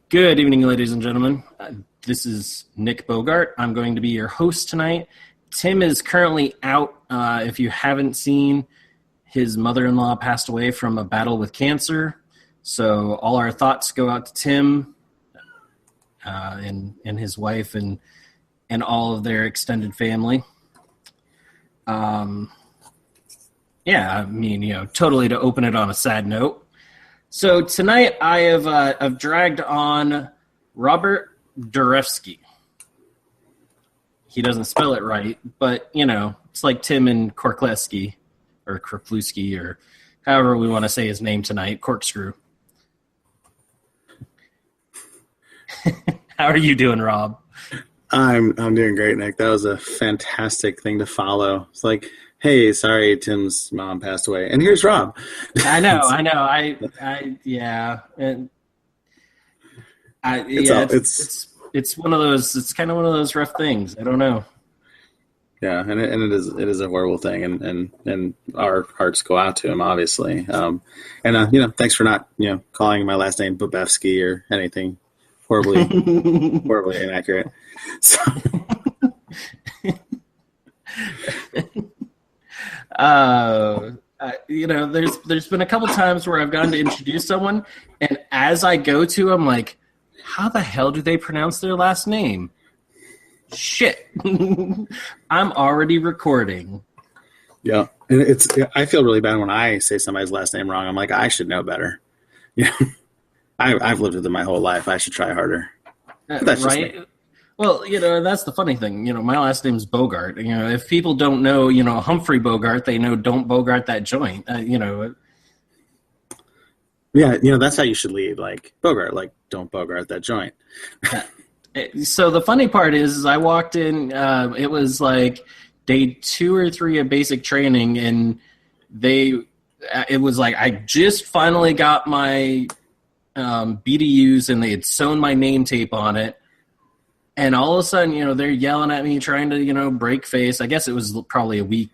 Good evening, ladies and gentlemen. This is Nick Bogart. I'm going to be your host tonight. Tim is currently out. If you haven't seen, his mother-in-law passed away from a battle with cancer. So all our thoughts go out to Tim and his wife and all of their extended family. Totally to open it on a sad note. So tonight I have I've dragged on Robert Darefsky. He doesn't spell it right, but it's like Tim and Korkleski or Korkluski or however we want to say his name tonight. Corkscrew. How are you doing, Rob? I'm doing great, Nick. That was a fantastic thing to follow. It's like, hey, sorry, Tim's mom passed away, and here's Rob. I know. It's one of those. It's kind of one of those rough things. I don't know. Yeah, and it is a horrible thing, and our hearts go out to him, obviously. Thanks for not calling my last name Bobevsky or anything horribly inaccurate. So. There's been a couple times where I've gone to introduce someone, and as I go to, I'm like, how the hell do they pronounce their last name? Shit. I'm already recording. Yeah. And I feel really bad when I say somebody's last name wrong. I'm like, I should know better. I've lived with it my whole life. I should try harder. That's right. Just well, that's the funny thing. My last name's Bogart. If people don't know, Humphrey Bogart, they know don't Bogart that joint. Yeah, that's how you should lead. Like, Bogart, like, don't Bogart that joint. So the funny part is I walked in, it was like day 2 or 3 of basic training, and it was like I just finally got my BDUs, and they had sewn my name tape on it. And all of a sudden, they're yelling at me, trying to, break face. I guess it was probably a week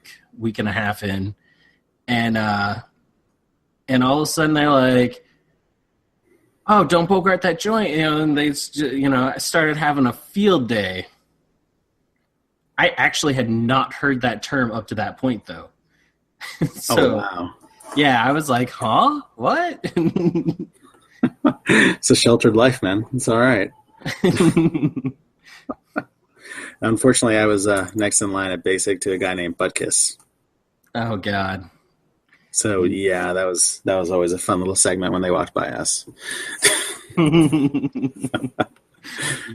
and a half in. And all of a sudden they're like, oh, don't Bogart that joint. And they, started having a field day. I actually had not heard that term up to that point, though. Oh, wow. Yeah, I was like, huh? What? It's a sheltered life, man. It's all right. Unfortunately, I was next in line at basic to a guy named Butkiss. Oh God! So yeah, that was always a fun little segment when they walked by us.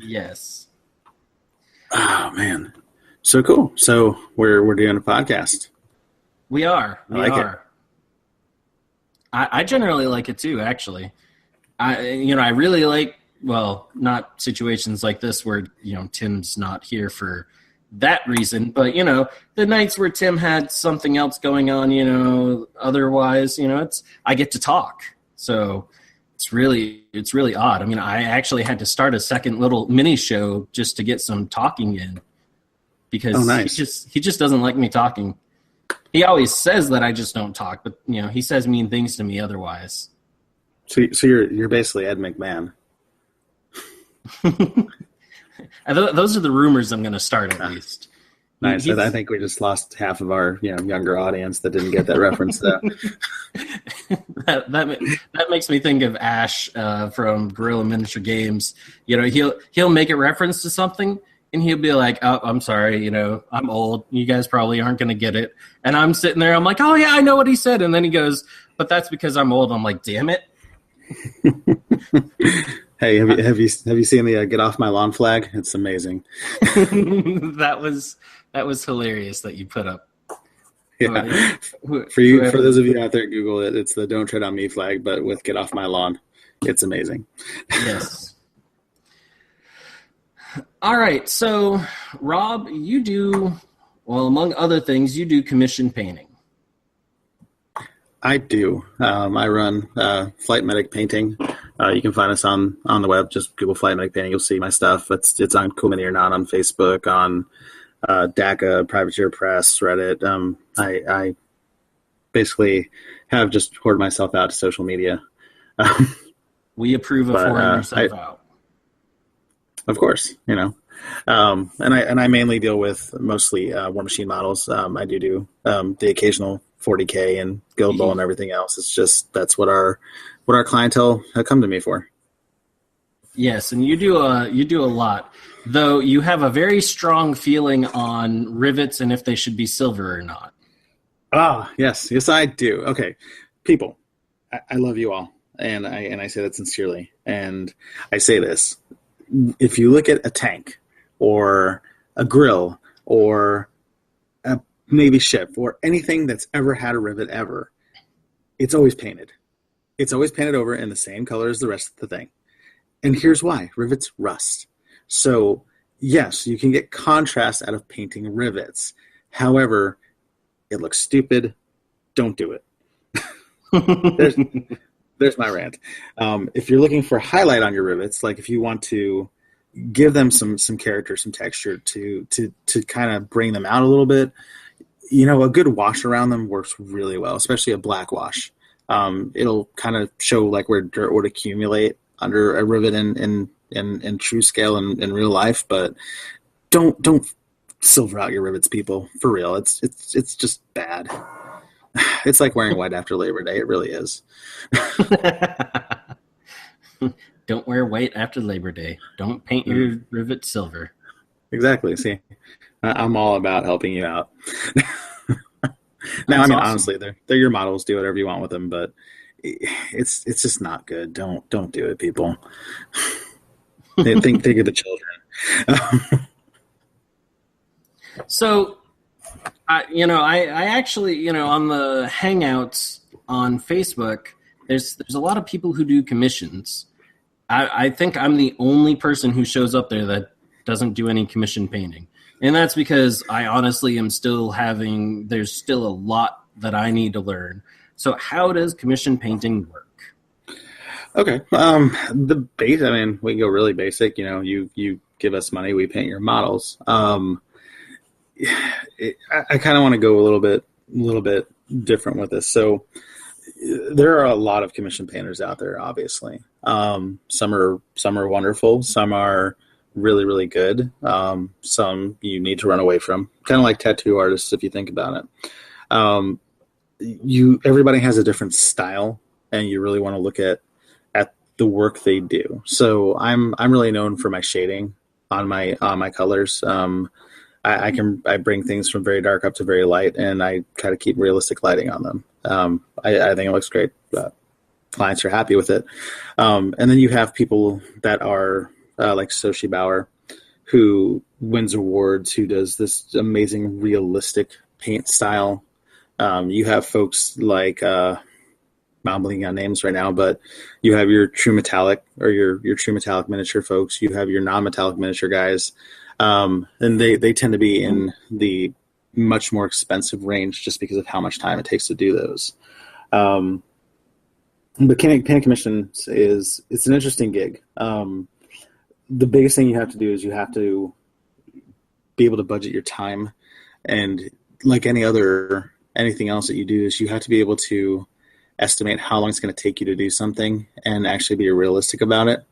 Yes. Oh man, so cool. So we're doing a podcast. We are. I like it. I generally like it too. Actually, I really like. Well, not situations like this where, Tim's not here for that reason. But, the nights where Tim had something else going on, otherwise, I get to talk. So it's really odd. I mean, I actually had to start a second little mini show just to get some talking in because he just doesn't like me talking. He always says that I just don't talk, but, he says mean things to me otherwise. So you're basically Ed McMahon. Those are the rumors I'm going to start at least. Nice. I think we just lost half of our younger audience that didn't get that reference. Though. that makes me think of Ash from Gorilla Miniature Games. He'll make a reference to something and he'll be like, "Oh, I'm sorry. I'm old. You guys probably aren't going to get it." And I'm sitting there. I'm like, "Oh yeah, I know what he said." And then he goes, "But that's because I'm old." I'm like, "Damn it." Hey, have you seen the "Get Off My Lawn" flag? It's amazing. That was hilarious that you put up. Yeah, for those of you out there, Google it. It's the "Don't Tread on Me" flag, but with "Get Off My Lawn." It's amazing. Yes. All right, so Rob, you do among other things, you do commission painting. I do. I run Flight Medic Painting. You can find us on the web. Just Google Flight Medic Painting. You'll see my stuff. It's on Cool Mini or Not on Facebook, on DACA, Privateer Press, Reddit. I basically have just hoarded myself out to social media. We approve of hoarding yourself out. Of course, and I mainly deal with mostly War Machine models. I do the occasional 40K and Guild Ball and everything else. It's just that's what our clientele have come to me for. Yes, and you do a lot, though you have a very strong feeling on rivets and if they should be silver or not. Ah, yes, I do. Okay, people, I love you all, and I say that sincerely. And I say this: if you look at a tank or a grill or a Navy ship or anything that's ever had a rivet ever, it's always painted. It's always painted over in the same color as the rest of the thing. And here's why. Rivets rust. So, yes, you can get contrast out of painting rivets. However, it looks stupid. Don't do it. There's my rant. If you're looking for highlight on your rivets, like if you want to give them some character, some texture to kind of bring them out a little bit, a good wash around them works really well, especially a black wash. It'll kind of show like where dirt would accumulate under a rivet in true scale in real life, but don't silver out your rivets, people. For real, it's just bad. It's like wearing white after Labor Day. It really is. Don't wear white after Labor Day. Don't paint your rivet silver. Exactly. See, I'm all about helping you out. Now, I mean, awesome. Honestly, they're your models. Do whatever you want with them, but it's just not good. Don't do it, people. Think of the children. So, I actually, on the Hangouts on Facebook, there's a lot of people who do commissions. I think I'm the only person who shows up there that doesn't do any commission painting. And that's because I honestly am there's still a lot that I need to learn. So how does commission painting work? Okay. The base, I mean, we can go really basic. You give us money, we paint your models. I kind of want to go a little bit different with this. So there are a lot of commission painters out there, obviously. Some are wonderful. Some are really, really good. Some you need to run away from, kind of like tattoo artists, if you think about it. Everybody has a different style, and you really want to look at the work they do. So I'm really known for my shading on my colors. I bring things from very dark up to very light, and I try to keep realistic lighting on them. I think it looks great. Clients are happy with it. And then you have people that are like Soshi Bauer, who wins awards, who does this amazing realistic paint style. You have folks like I'm blanking on names right now, but you have your true metallic or your true metallic miniature folks. You have your non-metallic miniature guys. And they tend to be in the much more expensive range just because of how much time it takes to do those. But painting commissions it's an interesting gig. The biggest thing you have to do is you have to be able to budget your time, and like anything else that you do is you have to be able to estimate how long it's going to take you to do something and actually be realistic about it,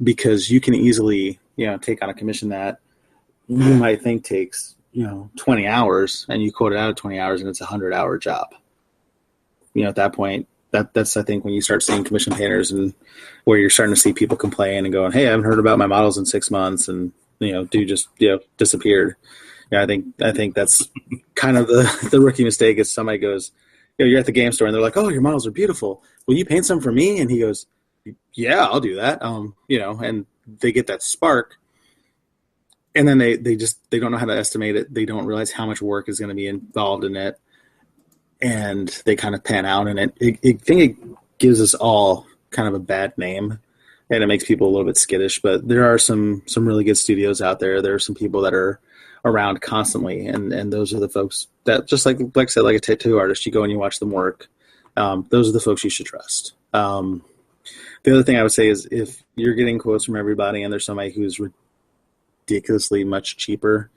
because you can easily take on a commission that you might think takes 20 hours, and you quote it out at 20 hours, and it's a 100-hour job. At that point, that's I think when you start seeing commission painters, and where you're starting to see people complain and going, "Hey, I haven't heard about my models in 6 months," and dude just disappeared. I think that's kind of the rookie mistake. Is somebody goes, you're at the game store and they're like, "Oh, your models are beautiful. Will you paint some for me?" And he goes, "Yeah, I'll do that." And they get that spark. And then they don't know how to estimate it. They don't realize how much work is going to be involved in it. And they kind of pan out. And I think it gives us all kind of a bad name. And it makes people a little bit skittish. But there are some really good studios out there. There are some people that are around constantly. And those are the folks that, just like I said, like a tattoo artist, you go and you watch them work. Those are the folks you should trust. The other thing I would say is if you're getting quotes from everybody and there's somebody who's ridiculously much cheaper,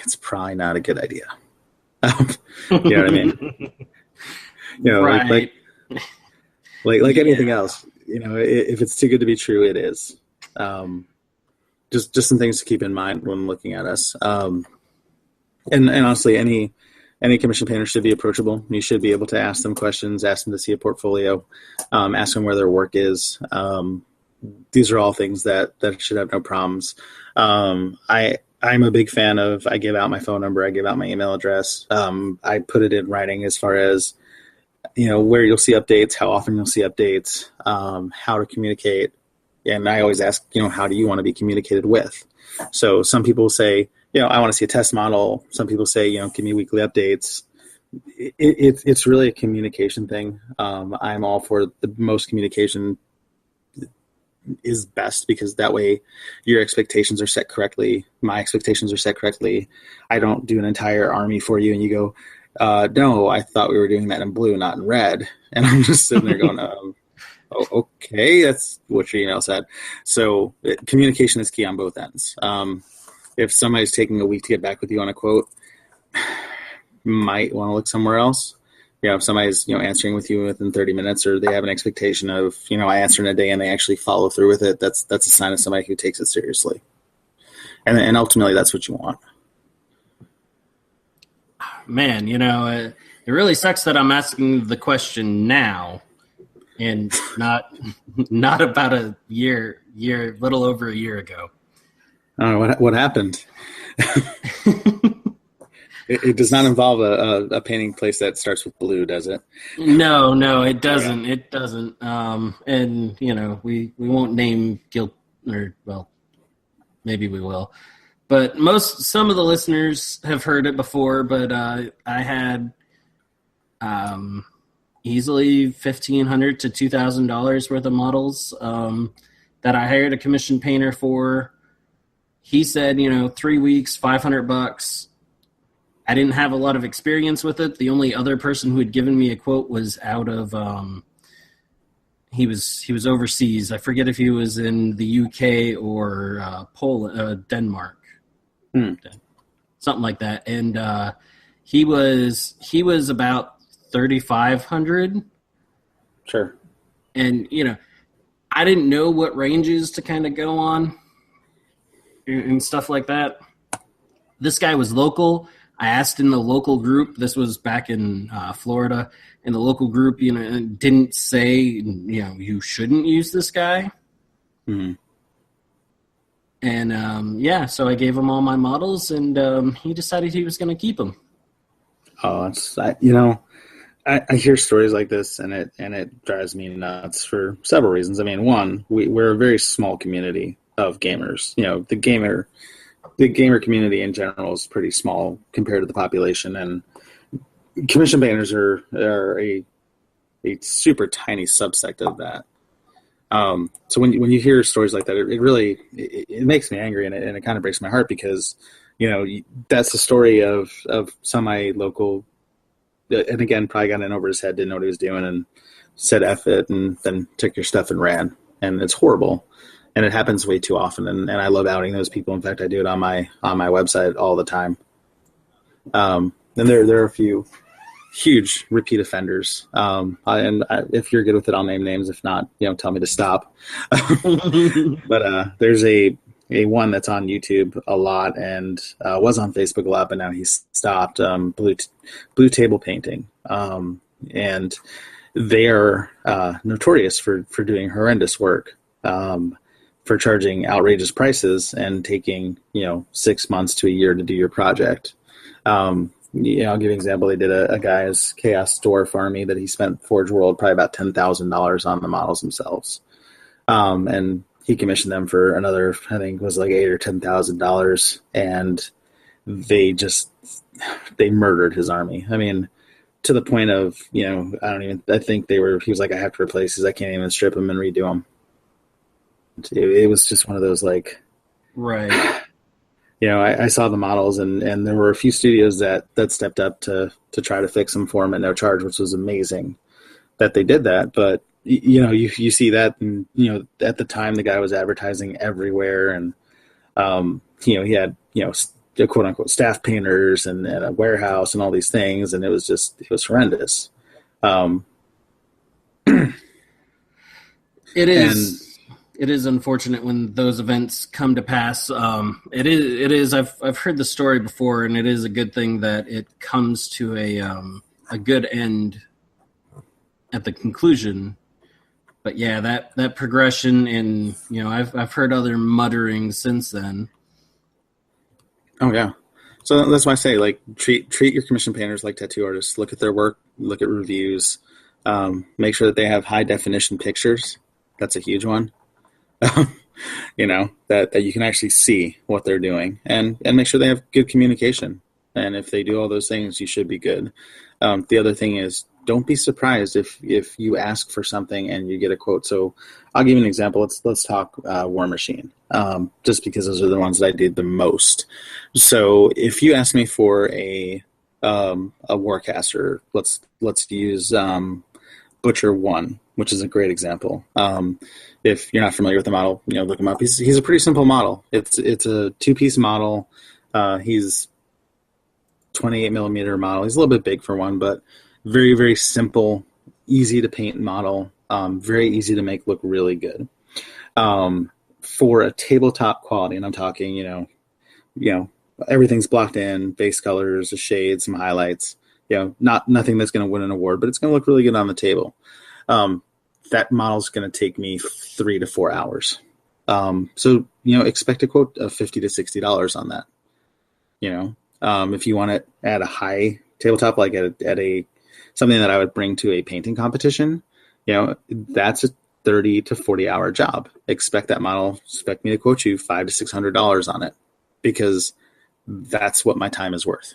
it's probably not a good idea. You know what I mean? Right. like anything else, if it's too good to be true, it is. just some things to keep in mind when looking at us. And honestly, any commission painter should be approachable. You should be able to ask them questions, ask them to see a portfolio, ask them where their work is. These are all things that should have no problems. I'm a big fan of, I give out my phone number, I give out my email address. I put it in writing as far as, where you'll see updates, how often you'll see updates, how to communicate. And I always ask, how do you want to be communicated with? So some people say, I want to see a test model. Some people say, give me weekly updates. It's really a communication thing. I'm all for the most communication is best, because that way your expectations are set correctly. My expectations are set correctly. I don't do an entire army for you and you go, no, I thought we were doing that in blue, not in red. And I'm just sitting there going, oh, okay, that's what your email said. So communication is key on both ends. If somebody's taking a week to get back with you on a quote, might want to look somewhere else. If somebody's, answering with you within 30 minutes, or they have an expectation of, I answer in a day and they actually follow through with it, that's a sign of somebody who takes it seriously. And ultimately that's what you want. Man, it really sucks that I'm asking the question now and not about a little over a year ago. What happened? It does not involve a painting place that starts with blue, does it? No, it doesn't. Yeah. It doesn't. And we won't name guilt, or well, maybe we will. But some of the listeners have heard it before. But I had easily $1,500 to $2,000 worth of models that I hired a commission painter for. He said, 3 weeks, $500. I didn't have a lot of experience with it. The only other person who had given me a quote was out of he was overseas. I forget if he was in the UK or Poland, Denmark, something like that. And he was about 3,500. Sure. And I didn't know what ranges to kind of go on and stuff like that. This guy was local. I asked in the local group, this was back in Florida, in the local group, didn't say, you shouldn't use this guy. Mm-hmm. And, so I gave him all my models, and he decided he was going to keep them. Oh, I hear stories like this, and it drives me nuts for several reasons. I mean, one, we're a very small community of gamers. The gamer community in general is pretty small compared to the population, and commission painters are a super tiny subsect of that. So when you hear stories like that, it really makes me angry, and it kind of breaks my heart, because that's the story of semi-local, and again, probably got in over his head, didn't know what he was doing, and said F it, and then took your stuff and ran, and it's horrible. And it happens way too often, and I love outing those people. In fact, I do it on my website all the time. And there are a few huge repeat offenders. If you're good with it, I'll name names. If not, tell me to stop. But there's a one that's on YouTube a lot, and was on Facebook a lot, but now he's stopped. Blue Table Painting, and they are notorious for doing horrendous work. For charging outrageous prices and taking 6 months to a year to do your project. I'll give you an example. They did a guy's Chaos Dwarf army that he spent Forge World probably about $10,000 on the models themselves, and he commissioned them for another, I think it was like $8,000 or $10,000, and they murdered his army. I mean, to the point of he was like, I have to replace these. I can't even strip them and redo them. It was just one of those, like, right. I saw the models, and there were a few studios that stepped up to try to fix them for him at no charge, which was amazing that they did that. But you see that, and at the time the guy was advertising everywhere, and he had quote unquote staff painters and a warehouse and all these things, and it was horrendous. It is. it is unfortunate when those events come to pass. It is. I've heard the story before, and it is a good thing that it comes to a good end at the conclusion. But yeah, that progression, and I've heard other mutterings since then. Oh yeah, so that's why I say, like, treat your commission painters like tattoo artists. Look at their work, look at reviews, make sure that they have high definition pictures. That's a huge one. That you can actually see what they're doing, and make sure they have good communication. And if they do all those things, you should be good. The other thing is, don't be surprised if you ask for something and you get a quote. So I'll give you an example. Let's talk War Machine, just because those are the ones that I did the most. So if you ask me for a Warcaster, let's use Butcher 1, which is a great example. If you're not familiar with the model, look him up. He's a pretty simple model. It's a 2-piece model. He's 28 millimeter model. He's a little bit big for one, but very, very simple, easy to paint model, very easy to make look really good. For a tabletop quality, and I'm talking, everything's blocked in, base colors, a shade, some highlights, nothing that's going to win an award, but it's going to look really good on the table. That model's going to take me 3 to 4 hours. So expect a quote of $50 to $60 on that. If you want it at a high tabletop, like at a something that I would bring to a painting competition, that's a 30 to 40 hour job. Expect that model, expect me to quote you $500 to $600 on it, because that's what my time is worth,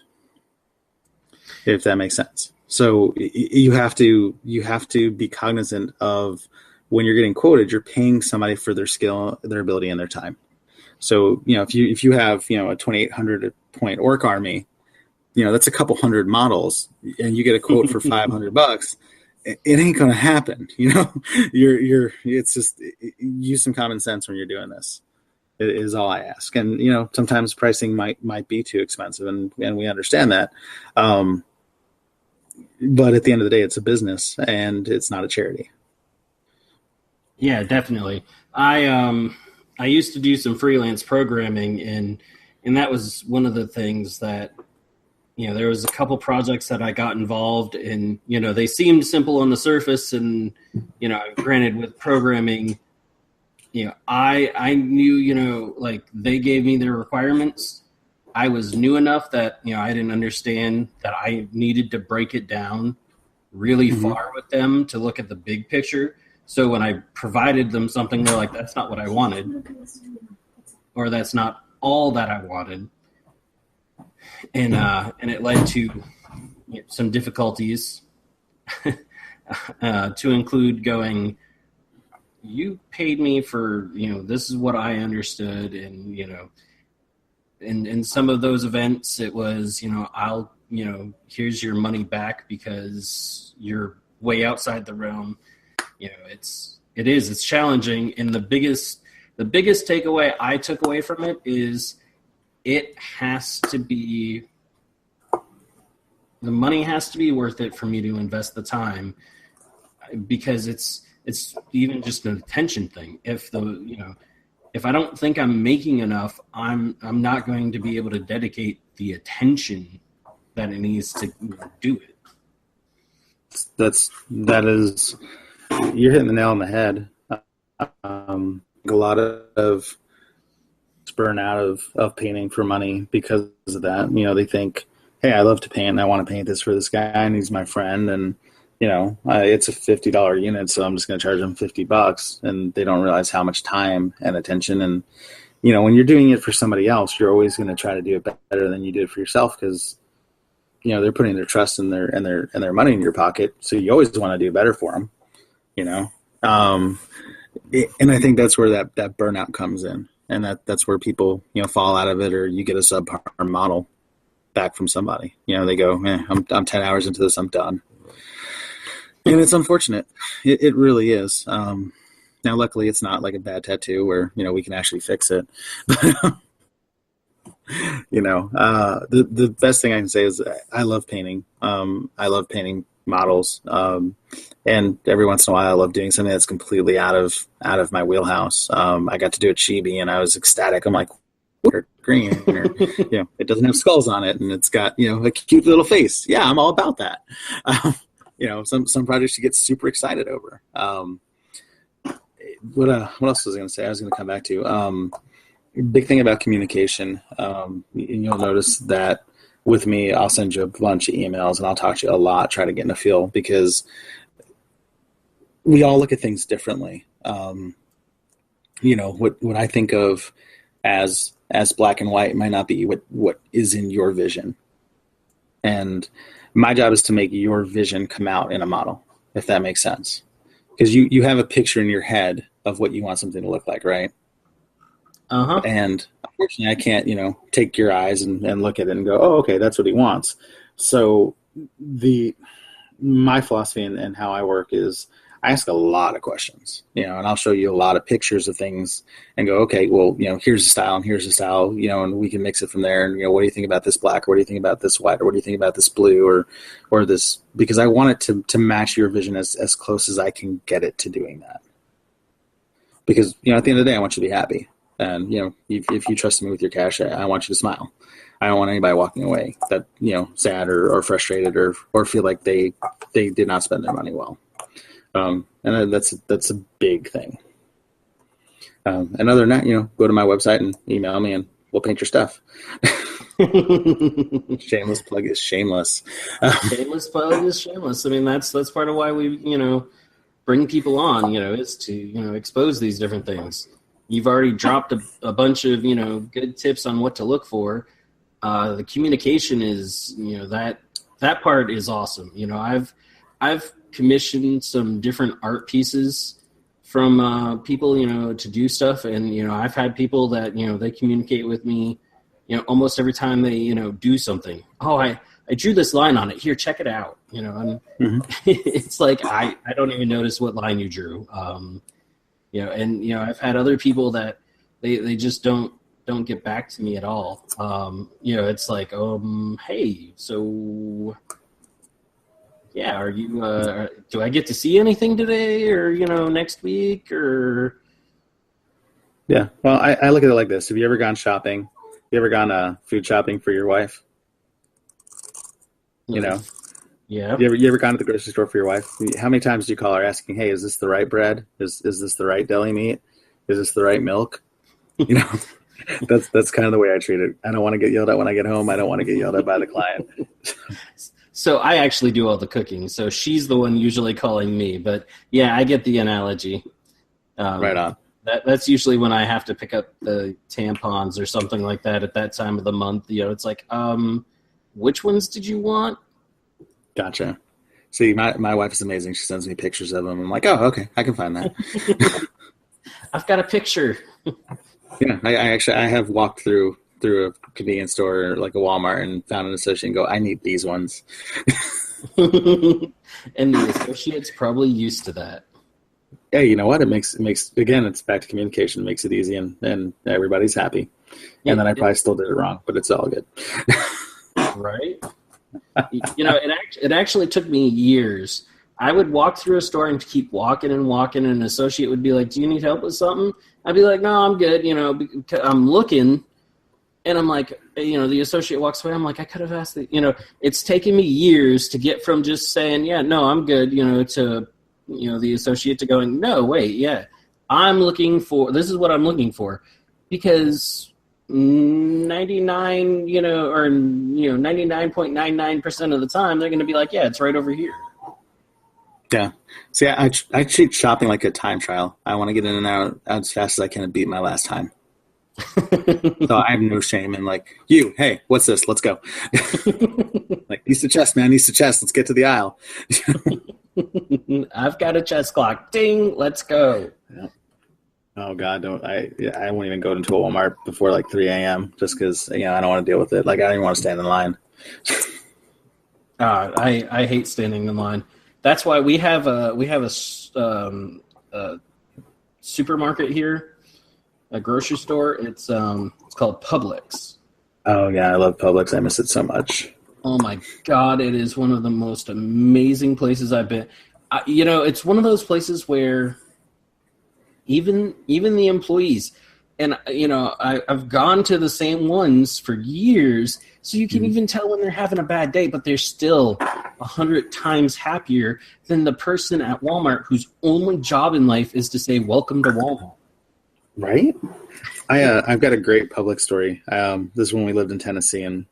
if that makes sense. So you have to be cognizant of, when you're getting quoted, you're paying somebody for their skill, their ability, and their time. So, if you have, a 2,800 point orc army, that's a couple hundred models, and you get a quote for $500, it ain't going to happen. It's just, use some common sense when you're doing this, is all I ask. And, sometimes pricing might be too expensive, and we understand that. But at the end of the day, it's a business and it's not a charity. Yeah, definitely. I used to do some freelance programming, and that was one of the things that, there was a couple projects that I got involved in. They seemed simple on the surface, and, granted, with programming, I knew, like, they gave me their requirements. I was new enough that, I didn't understand that I needed to break it down really far with them to look at the big picture. So when I provided them something, they're like, that's not what I wanted, or that's not all that I wanted. And it led to some difficulties, to include going, you paid me for, this is what I understood. And, in some of those events, it was, I'll, here's your money back because you're way outside the realm. It's challenging. And the biggest takeaway I took away from it is, it has to be, the money has to be worth it for me to invest the time, because it's even just an attention thing. If I don't think I'm making enough, I'm not going to be able to dedicate the attention that it needs to do it. That is, you're hitting the nail on the head. A lot of burn out of painting for money because of that. They think, hey, I love to paint and I want to paint this for this guy and he's my friend, and it's a $50 unit, so I'm just going to charge them $50, and they don't realize how much time and attention. And when you're doing it for somebody else, you're always going to try to do it better than you do it for yourself, because they're putting their trust and their money in your pocket, so you always want to do better for them. And I think that's where that burnout comes in. And that's where people, fall out of it, or you get a subpar model back from somebody. They go, I'm 10 hours into this, I'm done. And it's unfortunate. It really is. Now, luckily, it's not like a bad tattoo where, we can actually fix it. The best thing I can say is I love painting. I love painting models. And every once in a while, I love doing something that's completely out of my wheelhouse. I got to do a chibi, and I was ecstatic. I'm like, or green, or it doesn't have skulls on it, and it's got a cute little face. Yeah, I'm all about that. Some projects you get super excited over. What else was I going to say? I was going to come back to big thing about communication. You'll notice that with me, I'll send you a bunch of emails and I'll talk to you a lot, try to get in a feel, because we all look at things differently. What I think of as black and white might not be what is in your vision. And my job is to make your vision come out in a model, if that makes sense. Because you have a picture in your head of what you want something to look like, right? Uh-huh. And unfortunately, I can't, take your eyes and look at it and go, oh, okay, that's what he wants. So my philosophy and how I work is I ask a lot of questions, and I'll show you a lot of pictures of things and go, okay, well, here's the style and here's the style, and we can mix it from there. And, what do you think about this black? Or what do you think about this white? Or what do you think about this blue or this? Because I want it to match your vision as close as I can get it to doing that. Because, at the end of the day, I want you to be happy. And, if you trust me with your cash, I want you to smile. I don't want anybody walking away that, sad or frustrated or feel like they did not spend their money well. And that's a big thing. And other than that, go to my website and email me and we'll paint your stuff. Shameless plug is shameless. Shameless plug is shameless. I mean, that's part of why we, bring people on, is to, expose these different things. You've already dropped a bunch of, good tips on what to look for. The communication is, that part is awesome. I've commissioned some different art pieces from people, to do stuff. And, I've had people that, they communicate with me, almost every time they, do something. Oh, I drew this line on it. Here, check it out. And it's like, I don't even notice what line you drew. And, I've had other people that they just don't get back to me at all. It's like, hey, so yeah, are you, do I get to see anything today or, next week or? Yeah. Well, I look at it like this. Have you ever gone shopping? Have you ever gone food shopping for your wife? Yeah. You ever gone to the grocery store for your wife? How many times do you call her asking, hey, is this the right bread? Is this the right deli meat? Is this the right milk? That's kind of the way I treat it. I don't want to get yelled at when I get home. I don't want to get yelled at by the client. So I actually do all the cooking. So she's the one usually calling me. But yeah, I get the analogy. Right on. That's usually when I have to pick up the tampons or something like that at that time of the month. It's like, which ones did you want? Gotcha. See, my wife is amazing. She sends me pictures of them. I'm like, oh, okay, I can find that. I've got a picture. Yeah, I have walked through a convenience store like a Walmart and found an associate and go, I need these ones. And the associate's probably used to that. Yeah, you know what? It makes again, it's back to communication. It makes it easy and everybody's happy. And then I probably still did it wrong, but it's all good. Right? It actually took me years. I would walk through a store and keep walking, and an associate would be like, do you need help with something? I'd be like, no, I'm good. I'm looking, and I'm like, the associate walks away. I'm like, I could have asked it's taken me years to get from just saying, yeah, no, I'm good, to, the associate to going, no, wait, yeah, this is what I'm looking for. Because 99.99% of the time, they're going to be like, yeah, it's right over here. Yeah. See, I treat shopping like a time trial. I want to get in and out as fast as I can and beat my last time. So I have no shame in like, hey, what's this? Let's go. Like, needs the chest, man. Needs the chest. Let's get to the aisle. I've got a chest clock. Ding. Let's go. Yeah. Oh God, I won't even go into a Walmart before like 3 a.m. just because I don't want to deal with it. Like I don't even want to stand in line. I hate standing in line. That's why we have a supermarket here, a grocery store. It's called Publix. Oh yeah, I love Publix. I miss it so much. Oh my God, it is one of the most amazing places I've been. It's one of those places where even the employees, and I've gone to the same ones for years, so you can even tell when they're having a bad day, but they're still 100 times happier than the person at Walmart whose only job in life is to say "Welcome to Walmart." Right? I've got a great public story. This is when we lived in Tennessee, and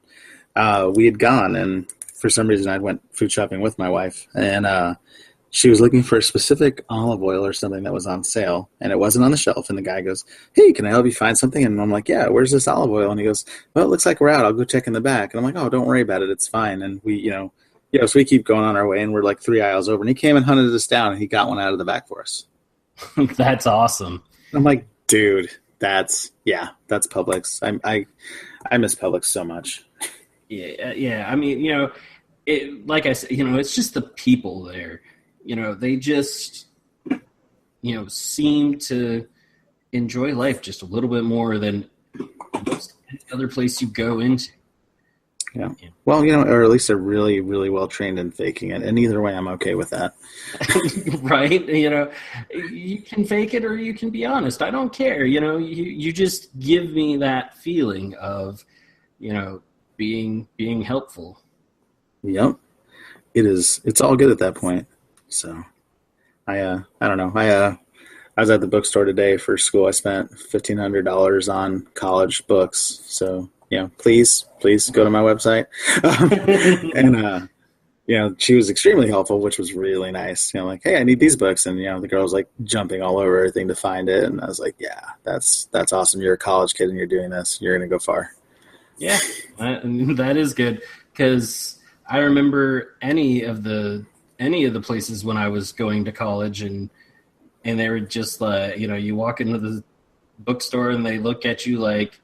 we had gone, and for some reason I went food shopping with my wife, and she was looking for a specific olive oil or something that was on sale, and it wasn't on the shelf. And the guy goes, "Hey, can I help you find something?" And I'm like, "Yeah, where's this olive oil?" And he goes, "Well, it looks like we're out. I'll go check in the back." And I'm like, "Oh, don't worry about it. It's fine." And we, so we keep going on our way, and we're like 3 aisles over, and he came and hunted us down, and he got one out of the back for us. That's awesome. And I'm like, dude, that's Publix. I miss Publix so much. Yeah. I mean, like I said, it's just the people there. They just, seem to enjoy life just a little bit more than most any other place you go into. Yeah. Well, or at least they're really, really well trained in faking it. And either way, I'm okay with that. Right? You can fake it or you can be honest. I don't care. You just give me that feeling of, being helpful. Yep. It's all good at that point. So I don't know. I was at the bookstore today for school. I spent $1,500 on college books. So, please go to my website. And, she was extremely helpful, which was really nice. Like, hey, I need these books. And, the girl was like jumping all over everything to find it. And I was like, yeah, that's awesome. You're a college kid and you're doing this. You're going to go far. Yeah, that is good. Because I remember any of the places when I was going to college and they were just like, you walk into the bookstore and they look at you like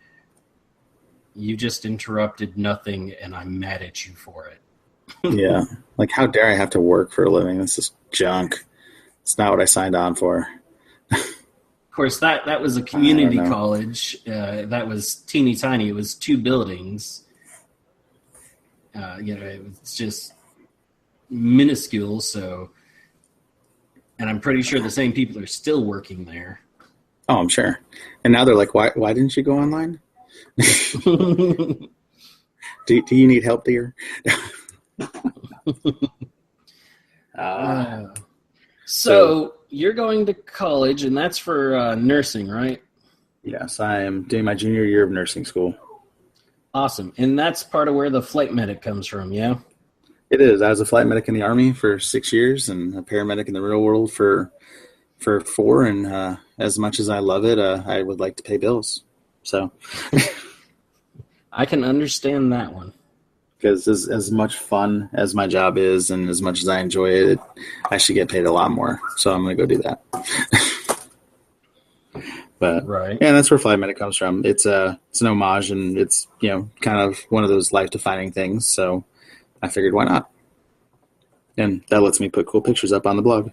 you just interrupted nothing and I'm mad at you for it. Yeah. Like, how dare I have to work for a living? This is junk. It's not what I signed on for. Of course, that was a community college. That was teeny tiny. It was 2 buildings. It was just minuscule. So, and I'm pretty sure the same people are still working there. Oh, I'm sure. And now they're like, why didn't you go online? Do you need help, dear? So you're going to college, and that's for nursing, right? Yes, I am doing my junior year of nursing school. Awesome. And that's part of where the flight medic comes from, yeah? It is. I was a flight medic in the Army for 6 years and a paramedic in the real world for 4. And as much as I love it, I would like to pay bills. So I can understand that one. Because as much fun as my job is and as much as I enjoy it, I should get paid a lot more. So I'm going to go do that. But right. Yeah, that's where flight medic comes from. It's an homage, and it's kind of one of those life-defining things. So I figured, why not? And that lets me put cool pictures up on the blog.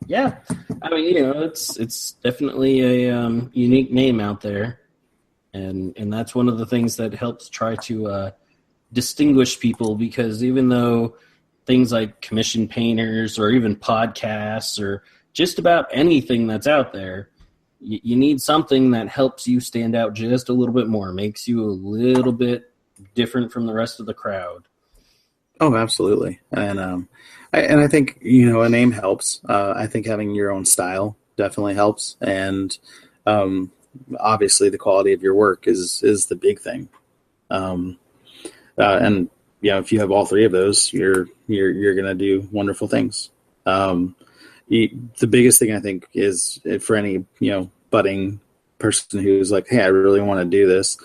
Yeah, I mean, it's definitely a unique name out there, and that's one of the things that helps try to distinguish people, because even though things like commission painters or even podcasts or just about anything that's out there, you need something that helps you stand out just a little bit more, makes you a little bit different from the rest of the crowd. Oh, absolutely. And I think, a name helps. I think having your own style definitely helps. And obviously the quality of your work is the big thing. And if you have all 3 of those, you're going to do wonderful things. The biggest thing I think is for any, budding person who's like, hey, I really want to do this,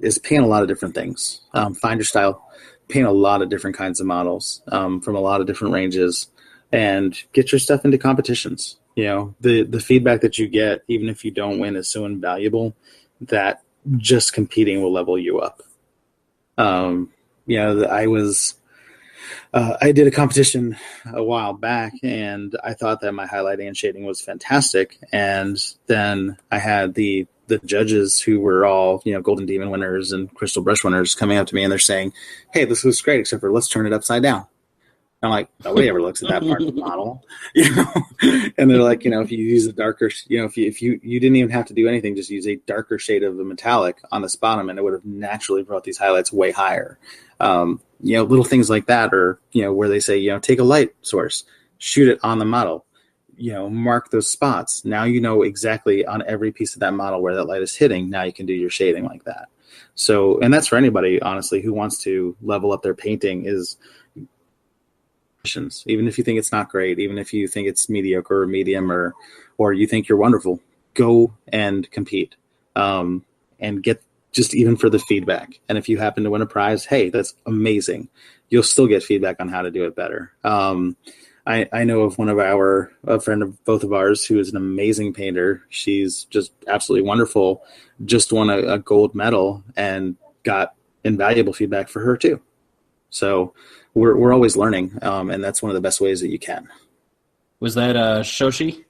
is paint a lot of different things. Find your style. Paint a lot of different kinds of models from a lot of different ranges, and get your stuff into competitions. The feedback that you get, even if you don't win, is so invaluable that just competing will level you up. I did a competition a while back, and I thought that my highlighting and shading was fantastic. And then I had the the judges who were all, Golden Demon winners and Crystal Brush winners coming up to me and they're saying, hey, this looks great, except for let's turn it upside down. I'm like, nobody ever looks at that part of the model, And they're like, if you use a darker, if you didn't even have to do anything, just use a darker shade of the metallic on this bottom, and it would have naturally brought these highlights way higher. Little things like that, or where they say, take a light source, shoot it on the model, mark those spots. Now exactly on every piece of that model where that light is hitting. Now you can do your shading like that. So, and that's for anybody, honestly, who wants to level up their painting is. Even if you think it's not great, even if you think it's mediocre or medium, or you think you're wonderful, go and compete, and get just even for the feedback. And if you happen to win a prize, hey, that's amazing. You'll still get feedback on how to do it better. I know of a friend of both of ours who is an amazing painter. She's just absolutely wonderful. Just won a gold medal and got invaluable feedback for her too. So we're always learning, and that's one of the best ways that you can. Was that Shoshi?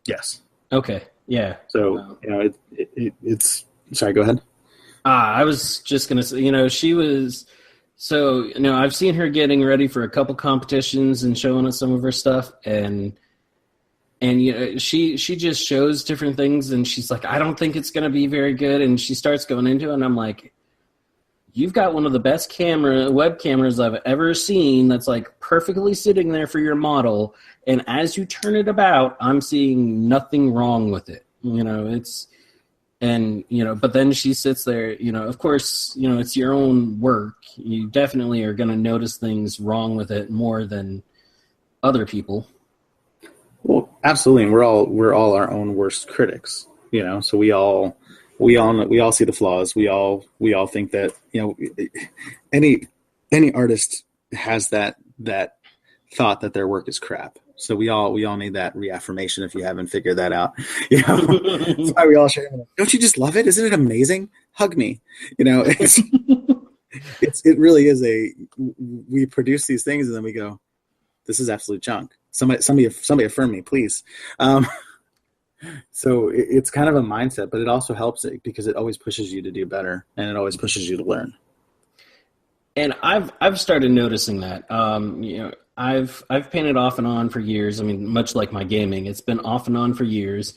Yes. Okay. Yeah. So it's sorry. Go ahead. I was just gonna say, she was. So I've seen her getting ready for a couple competitions and showing us some of her stuff, and she just shows different things, and she's like, I don't think it's gonna be very good, and she starts going into it, and I'm like, you've got one of the best web cameras I've ever seen that's like perfectly sitting there for your model. And as you turn it about, I'm seeing nothing wrong with it. But then she sits there, of course, it's your own work. You definitely are going to notice things wrong with it more than other people. Well, absolutely. And we're all our own worst critics, so we all see the flaws. We all think that any artist has that thought that their work is crap. So we all need that reaffirmation if you haven't figured that out. That's why we all share. Don't you just love it? Isn't it amazing? Hug me. It really is we produce these things and then we go, this is absolute junk. Somebody affirm me, please. So it's kind of a mindset, but it also helps it because it always pushes you to do better and it always pushes you to learn. And I've started noticing that. I've painted off and on for years. I mean, much like my gaming, it's been off and on for years.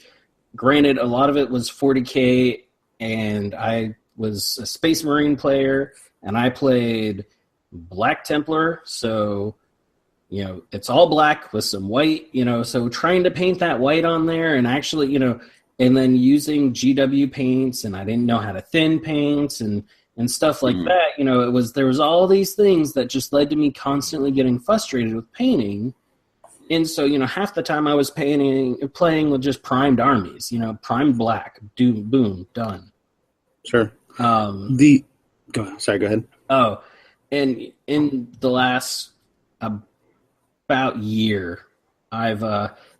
Granted, a lot of it was 40K, and I was a Space Marine player, and I played Black Templar, so it's all black with some white, so trying to paint that white on there and actually, and then using GW paints, and I didn't know how to thin paints and stuff like that. There was all these things that just led to me constantly getting frustrated with painting. And so, half the time I was playing with just primed armies, primed black, boom, done. Sure. Go ahead. Oh, and in the last about year, I've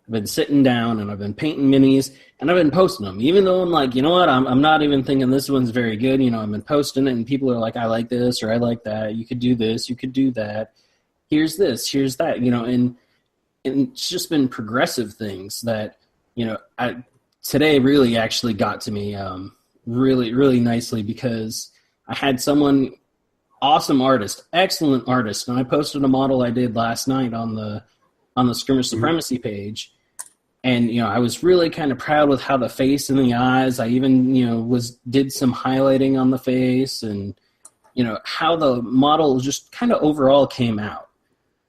been sitting down and I've been painting minis and I've been posting them, even though I'm like, I'm not even thinking this one's very good. I've been posting it and people are like, I like this or I like that. You could do this, you could do that. Here's this, here's that, and it's just been progressive things that, today really actually got to me really, really nicely because I had someone, awesome artist, excellent artist, and I posted a model I did last night on the Skirmish Supremacy page, and I was really kind of proud with how the face and the eyes. I even did some highlighting on the face, and how the model just kind of overall came out.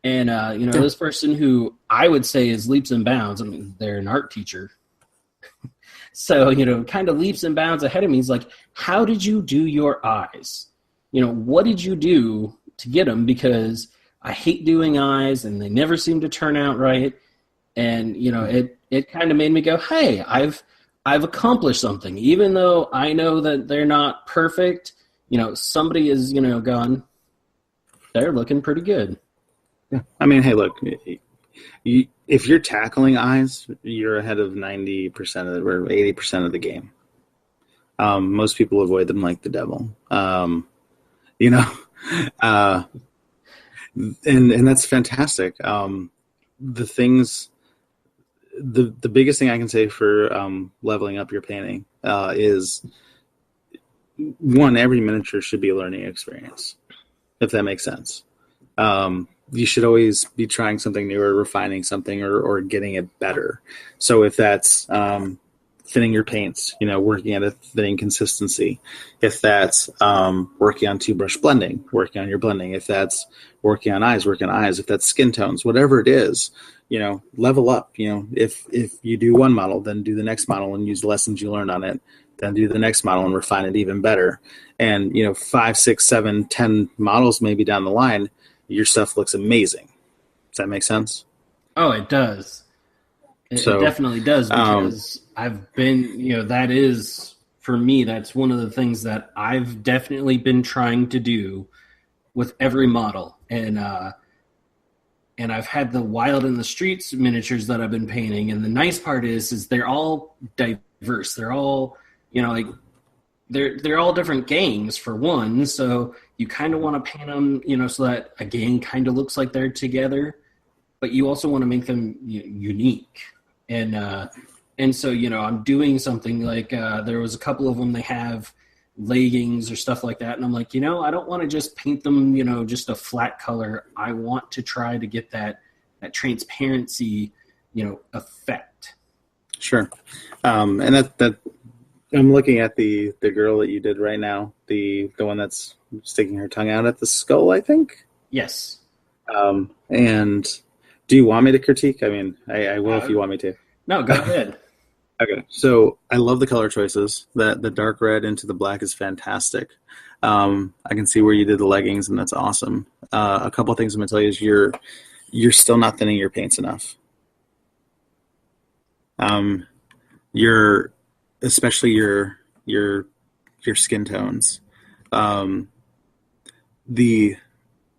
And this person who I would say is leaps and bounds. I mean, they're an art teacher, so kind of leaps and bounds ahead of me. He's like, "How did you do your eyes? What did you do to get them? Because I hate doing eyes and they never seem to turn out right." And, it kind of made me go, hey, I've accomplished something. Even though I know that they're not perfect, somebody is, gone, they're looking pretty good. Yeah. I mean, hey, look, if you're tackling eyes, you're ahead of 90% or 80% of the game. Most people avoid them like the devil. And that's fantastic. The things, the biggest thing I can say for leveling up your painting is, one, every miniature should be a learning experience, if that makes sense. You should always be trying something new or refining something or getting it better. So if that's thinning your paints, working at a thinning consistency. If that's working on two-brush blending, working on your blending. If that's working on eyes, working on eyes. If that's skin tones, whatever it is, level up. If you do one model, then do the next model and use the lessons you learned on it. Then do the next model and refine it even better. And 5, 6, 7, 10 models maybe down the line, your stuff looks amazing. Does that make sense? Oh, it does. It definitely does, because I've been, that is, for me, that's one of the things that I've definitely been trying to do with every model. And I've had the Wild in the Streets miniatures that I've been painting. And the nice part is they're all diverse. They're all, they're all different gangs for one. So you kind of want to paint them, so that a gang kind of looks like they're together, but you also want to make them unique. And so, I'm doing something like, there was a couple of them, they have leggings or stuff like that. And I'm like, I don't want to just paint them, just a flat color. I want to try to get that transparency, effect. Sure. And that I'm looking at the girl that you did right now, the one that's sticking her tongue out at the skull, I think. Yes. And do you want me to critique? I mean, I will if you want me to. No, go ahead. Okay, so I love the color choices. The dark red into the black is fantastic. I can see where you did the leggings, and that's awesome. A couple of things I'm going to tell you is you're still not thinning your paints enough. Especially your skin tones.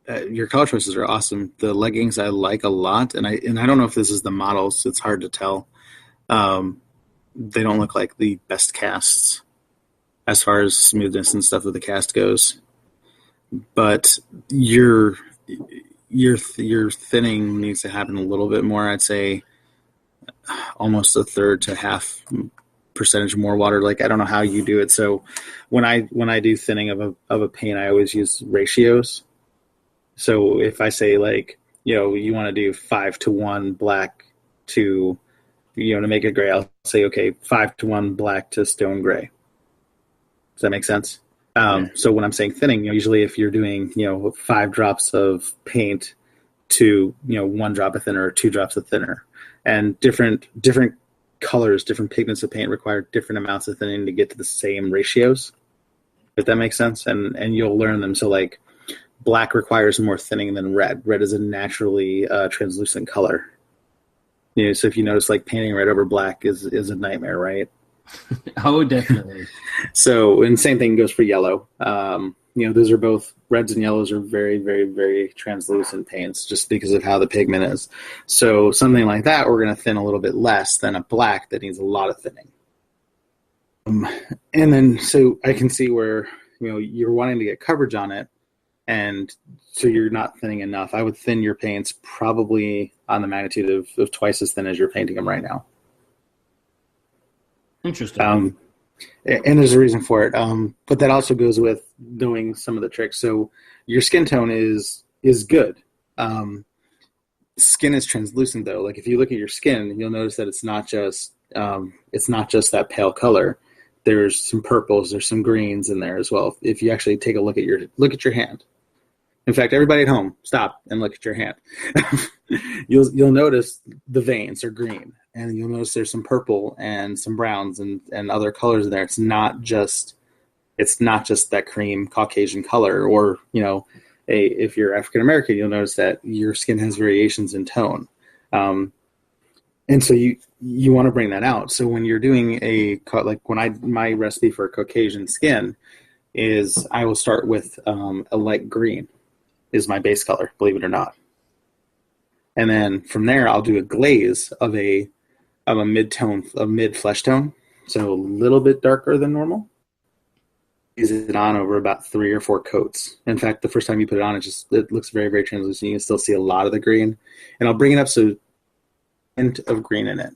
Your color choices are awesome. The leggings I like a lot, and I don't know if this is the models. It's hard to tell. They don't look like the best casts as far as smoothness and stuff with the cast goes. But your thinning needs to happen a little bit more. I'd say almost a third to half percentage more water. Like, I don't know how you do it. So when I do thinning of a paint, I always use ratios. So if I say, like, you want to do 5-to-1 black to, to make it gray, I'll say, okay, 5-to-1 black to stone gray. Does that make sense? So when I'm saying thinning, usually if you're doing, 5 drops of paint to, 1 drop of thinner or 2 drops of thinner, and different colors, different pigments of paint require different amounts of thinning to get to the same ratios, if that makes sense. And you'll learn them. So, like, black requires more thinning than red. Red is a naturally translucent color. So if you notice, like, painting red over black is a nightmare, right? Oh, definitely. So, and same thing goes for yellow. Those are both, reds and yellows are very, very, very translucent paints just because of how the pigment is. So something like that, we're going to thin a little bit less than a black that needs a lot of thinning. And then, so I can see where, you're wanting to get coverage on it, and so you're not thinning enough. I would thin your paints probably on the magnitude of twice as thin as you're painting them right now. Interesting. And there's a reason for it. But that also goes with knowing some of the tricks. So your skin tone is good. Skin is translucent, though. Like, if you look at your skin, you'll notice that it's not just that pale color. There's some purples, there's some greens in there as well. If you actually take a look at your hand. In fact, everybody at home, stop and look at your hand. You'll notice the veins are green, and you'll notice there's some purple and some browns and other colors in there. It's not just that cream Caucasian color, or if you're African American, you'll notice that your skin has variations in tone. And so you want to bring that out. So when you're doing my recipe for Caucasian skin is, I will start with a light green is my base color, believe it or not. And then from there, I'll do a glaze of a mid flesh tone, so a little bit darker than normal. Use it on over about 3 or 4 coats. In fact, the first time you put it on, it looks very, very translucent. You can still see a lot of the green. And I'll bring it up so hint of green in it.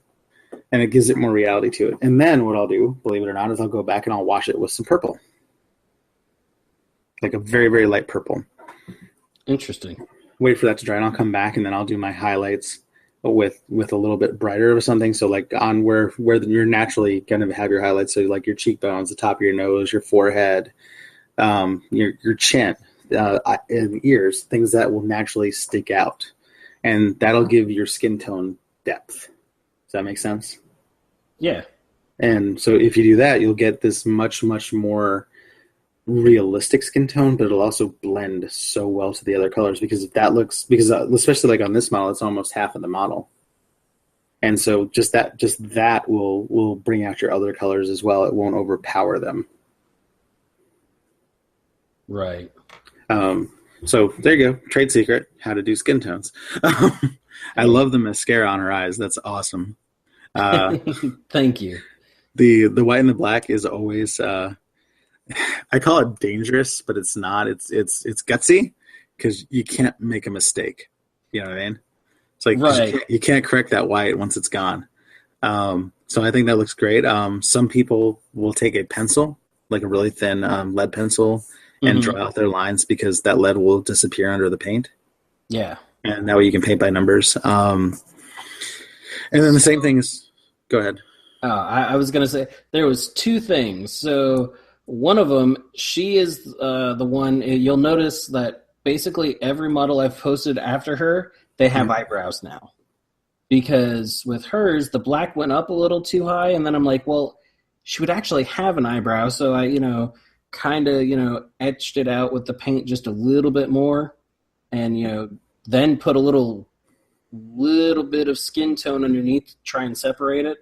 and it gives it more reality to it. And then what I'll do, believe it or not, is I'll go back and I'll wash it with some purple, like a very, very light purple. Interesting. Wait for that to dry, and I'll come back, and then I'll do my highlights with a little bit brighter or something. So like on where you're naturally going to have your highlights, so like your cheekbones, the top of your nose, your forehead, your chin, and ears, things that will naturally stick out, and that'll give your skin tone depth. Does that make sense? Yeah. And so if you do that, you'll get this much, much more realistic skin tone, but it'll also blend so well to the other colors because especially like on this model, it's almost half of the model. And so just that will bring out your other colors as well. It won't overpower them. Right. So there you go. Trade secret, how to do skin tones. I love the mascara on her eyes. That's awesome. Thank you. The white and the black is always, I call it dangerous, but it's not. It's gutsy because you can't make a mistake. You know what I mean? It's like right. You can't correct that white once it's gone. So I think that looks great. Some people will take a pencil, like a really thin lead pencil, and draw out their lines because that lead will disappear under the paint. Yeah. And that way you can paint by numbers. And then the same thing is, go ahead. I was going to say there was two things. So one of them, she is the one, you'll notice that basically every model I've posted after her, they have eyebrows now. Because with hers, the black went up a little too high, and then I'm like, well, she would actually have an eyebrow, so I, kind of, etched it out with the paint just a little bit more, and, then put a little bit of skin tone underneath to try and separate it.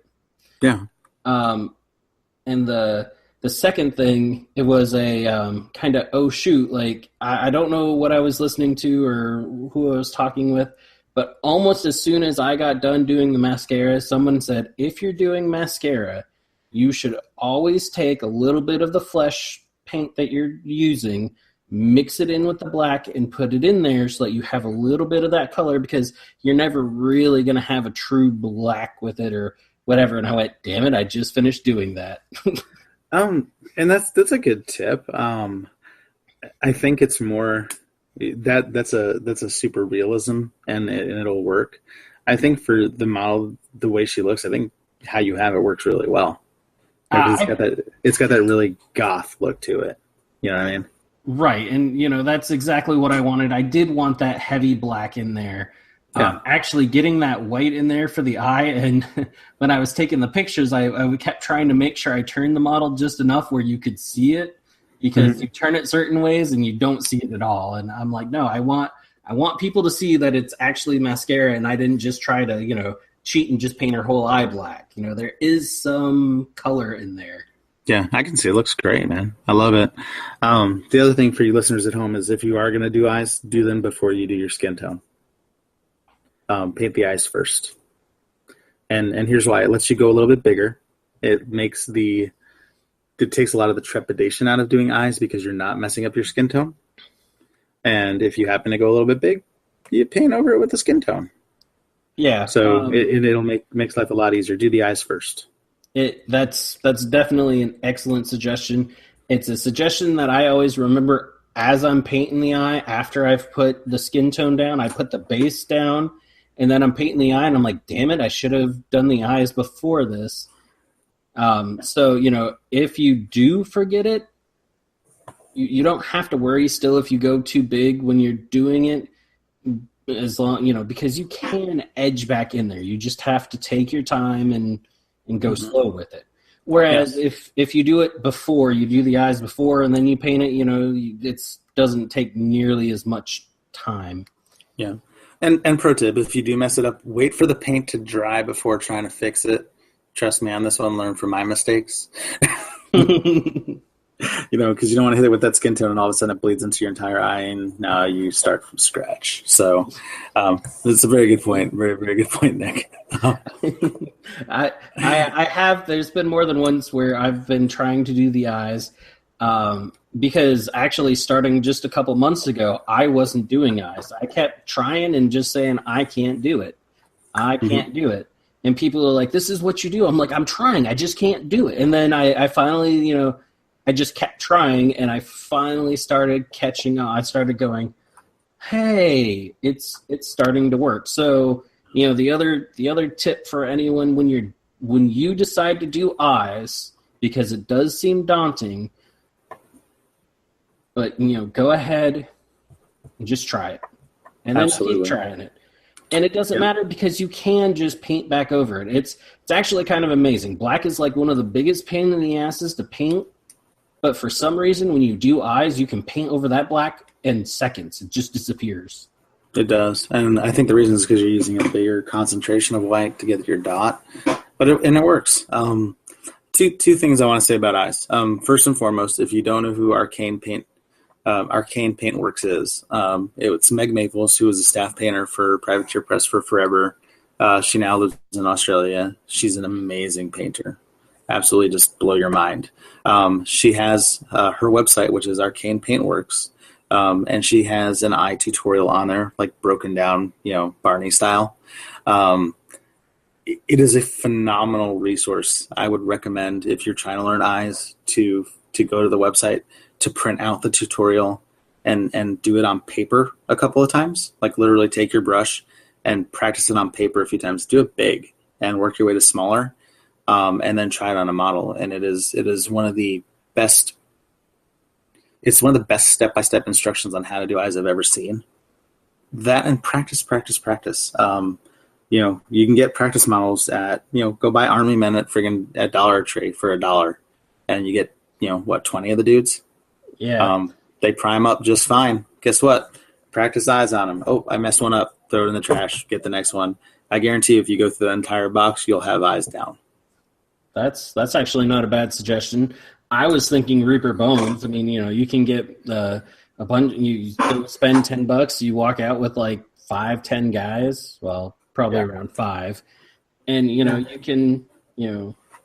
Yeah. And the second thing, it was a kind of, oh, shoot, like, I don't know what I was listening to or who I was talking with, but almost as soon as I got done doing the mascara, someone said, if you're doing mascara, you should always take a little bit of the flesh paint that you're using, mix it in with the black, and put it in there so that you have a little bit of that color, because you're never really going to have a true black with it or whatever. And I went, damn it, I just finished doing that. And that's a good tip. I think it's more that's a super realism, and it'll work. I think for the model, the way she looks, I think how you have it works really well. Like it's got that really goth look to it. You know what I mean? Right, and that's exactly what I wanted. I did want that heavy black in there. Yeah. Actually getting that white in there for the eye, and when I was taking the pictures, I kept trying to make sure I turned the model just enough where you could see it, because you turn it certain ways and you don't see it at all. And I'm like, no, I want people to see that it's actually mascara, and I didn't just try to cheat and just paint her whole eye black. There is some color in there. Yeah, I can see it. Looks great, man. I love it. The other thing for you listeners at home is if you are going to do eyes, do them before you do your skin tone. Paint the eyes first. And here's why. It lets you go a little bit bigger. It takes a lot of the trepidation out of doing eyes because you're not messing up your skin tone. And if you happen to go a little bit big, you paint over it with the skin tone. Yeah. So it'll makes life a lot easier. Do the eyes first. That's definitely an excellent suggestion. It's a suggestion that I always remember as I'm painting the eye. After I've put the skin tone down, I put the base down, and then I'm painting the eye, and I'm like, damn it, I should have done the eyes before this. So, if you do forget it, you don't have to worry still if you go too big when you're doing it, as long, because you can edge back in there. You just have to take your time and go slow with it. Whereas if you do it before, you do the eyes before and then you paint it, it doesn't take nearly as much time. Yeah. And pro tip, if you do mess it up, wait for the paint to dry before trying to fix it. Trust me on this one, learn from my mistakes. Because you don't want to hit it with that skin tone and all of a sudden it bleeds into your entire eye and now you start from scratch. So that's a very good point. Very, very good point, Nick. I have, there's been more than once where I've been trying to do the eyes because actually starting just a couple months ago, I wasn't doing eyes. I kept trying and just saying, I can't do it. I can't do it. And people are like, this is what you do. I'm like, I'm trying. I just can't do it. And then I finally, I just kept trying, and I finally started catching on. I started going, hey, it's starting to work. So, the other tip for anyone when you decide to do eyes, because it does seem daunting, but go ahead and just try it. And then keep trying it. And it doesn't matter because you can just paint back over it. It's actually kind of amazing. Black is like one of the biggest pain in the asses to paint, but for some reason when you do eyes, you can paint over that black in seconds. It just disappears. It does. And I think the reason is because you're using a bigger concentration of white to get your dot. And it works. Two things I want to say about eyes. First and foremost, if you don't know who Arcane Paintworks is, it's Meg Maples, who was a staff painter for Privateer Press for forever. She now lives in Australia. She's an amazing painter. Absolutely just blow your mind. She has her website, which is Arcane Paintworks, and she has an eye tutorial on there, like broken down, Barney style. It is a phenomenal resource. I would recommend, if you're trying to learn eyes, to go to the website, to print out the tutorial and do it on paper a couple of times. Like literally take your brush and practice it on paper a few times. Do it big and work your way to smaller, and then try it on a model. And it is one of the best. It's one of the best step-by-step instructions on how to do eyes I've ever seen. That and practice. You can get practice models at, go buy Army Men at Dollar Tree for $1, and you get, 20 of the dudes? Yeah. They prime up just fine. Guess what? Practice eyes on them. Oh, I messed one up. Throw it in the trash. Get the next one. I guarantee if you go through the entire box, you'll have eyes down. That's actually not a bad suggestion. I was thinking Reaper Bones. I mean, you can get a bunch. You spend $10. You walk out with like 5-10 guys. Well, probably around 5, and you can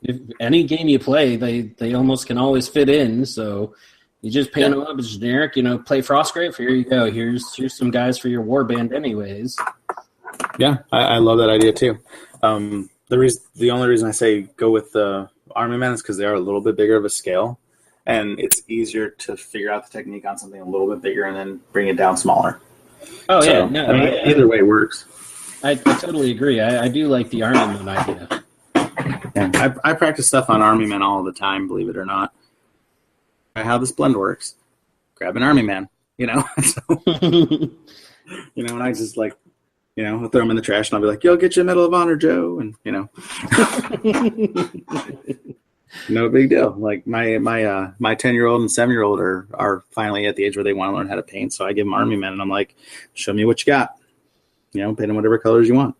if any game you play, they almost can always fit in. So you just paint them up as generic. Play Frostgrave. Here you go. Here's some guys for your warband, anyways. Yeah, I love that idea too. The only reason I say go with the Army Men is because they are a little bit bigger of a scale, and it's easier to figure out the technique on something a little bit bigger and then bring it down smaller. Oh, so, yeah. No, either way works. I totally agree. I do like the Army Men idea. Yeah, I practice stuff on Army Men all the time, believe it or not. How this blend works. Grab an Army Man, So, and I just like, I'll throw them in the trash and I'll be like, yo, get your Medal of Honor, Joe. And, no big deal. Like my 10-year-old and 7-year-old are finally at the age where they want to learn how to paint. So I give them Army Men and I'm like, show me what you got. Paint them whatever colors you want.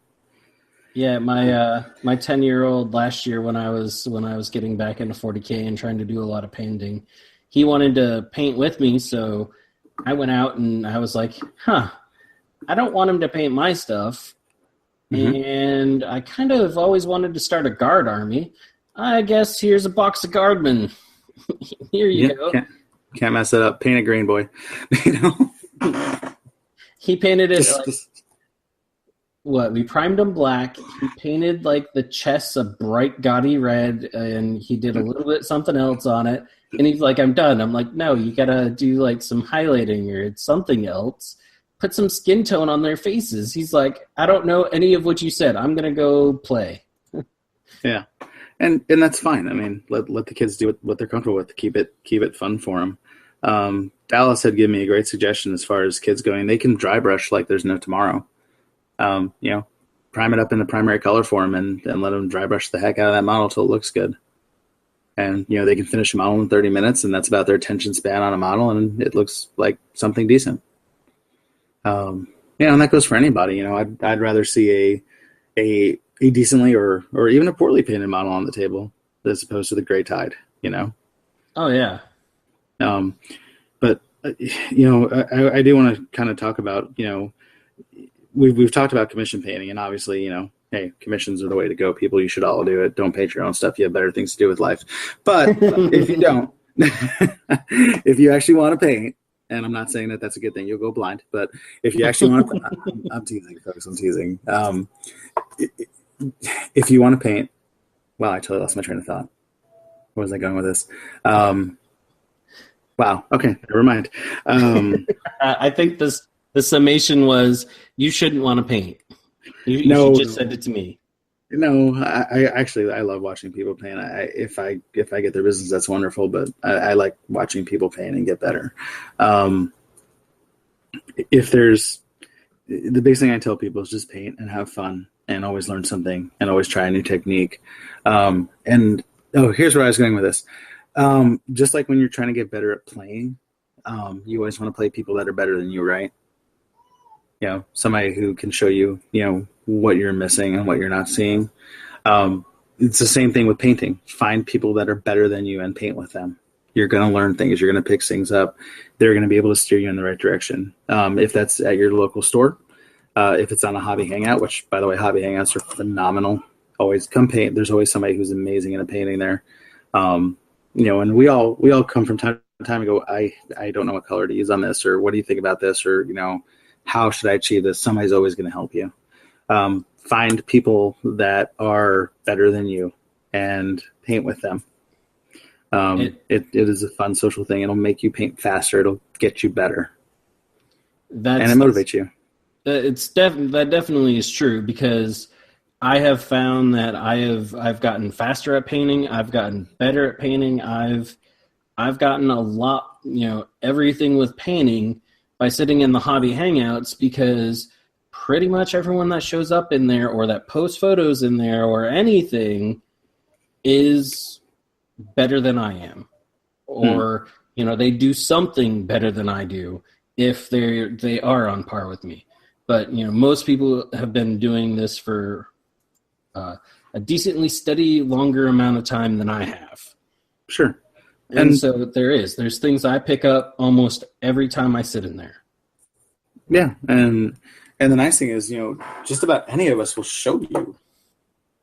Yeah, my 10-year-old last year when I was getting back into 40K and trying to do a lot of painting, he wanted to paint with me. So I went out and I was like, I don't want him to paint my stuff. Mm-hmm. And I kind of always wanted to start a guard army. I guess here's a box of Guardmen. Here you go. Can't mess it up. Paint it green, boy. He painted it. We primed him black. He painted like the chests a bright gaudy red, and he did a little bit something else on it. And he's like, I'm done. I'm like, no, you gotta do like some highlighting or something else. Put some skin tone on their faces. He's like, I don't know any of what you said. I'm gonna go play. Yeah. And that's fine. I mean, let the kids do what they're comfortable with. Keep it fun for them. Dallas had given me a great suggestion as far as kids going. They can dry brush like there's no tomorrow. Prime it up in the primary color for them and let them dry brush the heck out of that model till it looks good. And they can finish a model in 30 minutes, and that's about their attention span on a model, and it looks like something decent. And that goes for anybody. I'd rather see a decently or even a poorly painted model on the table as opposed to the gray tide, Oh yeah. But I do want to kind of talk about, we've talked about commission painting, and obviously, hey, commissions are the way to go. People, you should all do it. Don't paint your own stuff. You have better things to do with life. But if you don't, if you actually want to paint, and I'm not saying that that's a good thing, you'll go blind. But if you actually want to, I'm teasing, folks. I'm teasing. if you want to paint, wow, I totally lost my train of thought. Where was I going with this? Wow. Okay, never mind. I think the summation was you shouldn't want to paint. You should just send it to me. No, I actually love watching people paint. If I get their business, that's wonderful. But I like watching people paint and get better. If there's the biggest thing I tell people is just paint and have fun and always learn something and always try a new technique. Here's where I was going with this. Just like when you're trying to get better at playing, you always want to play people that are better than you, right? You know, somebody who can show you, what you're missing and what you're not seeing. It's the same thing with painting. Find people that are better than you and paint with them. You're going to learn things. You're going to pick things up. They're going to be able to steer you in the right direction. If that's at your local store, if it's on a hobby hangout, which, by the way, hobby hangouts are phenomenal. Always come paint. There's always somebody who's amazing in a painting there. And we all come from time to time and go, I don't know what color to use on this, or what do you think about this, or how should I achieve this? Somebody's always going to help you. Find people that are better than you and paint with them. It is a fun social thing. It'll make you paint faster. It'll get you better. And it motivates you. That definitely is true, because I have found that I've gotten faster at painting. I've gotten better at painting. I've gotten a lot, everything with painting by sitting in the hobby hangouts, because pretty much everyone that shows up in there or that posts photos in there or anything is better than I am. Or, they do something better than I do if they are on par with me. But, most people have been doing this for a decently steady, longer amount of time than I have. Sure. And so there's things I pick up almost every time I sit in there. Yeah. And the nice thing is, just about any of us will show you.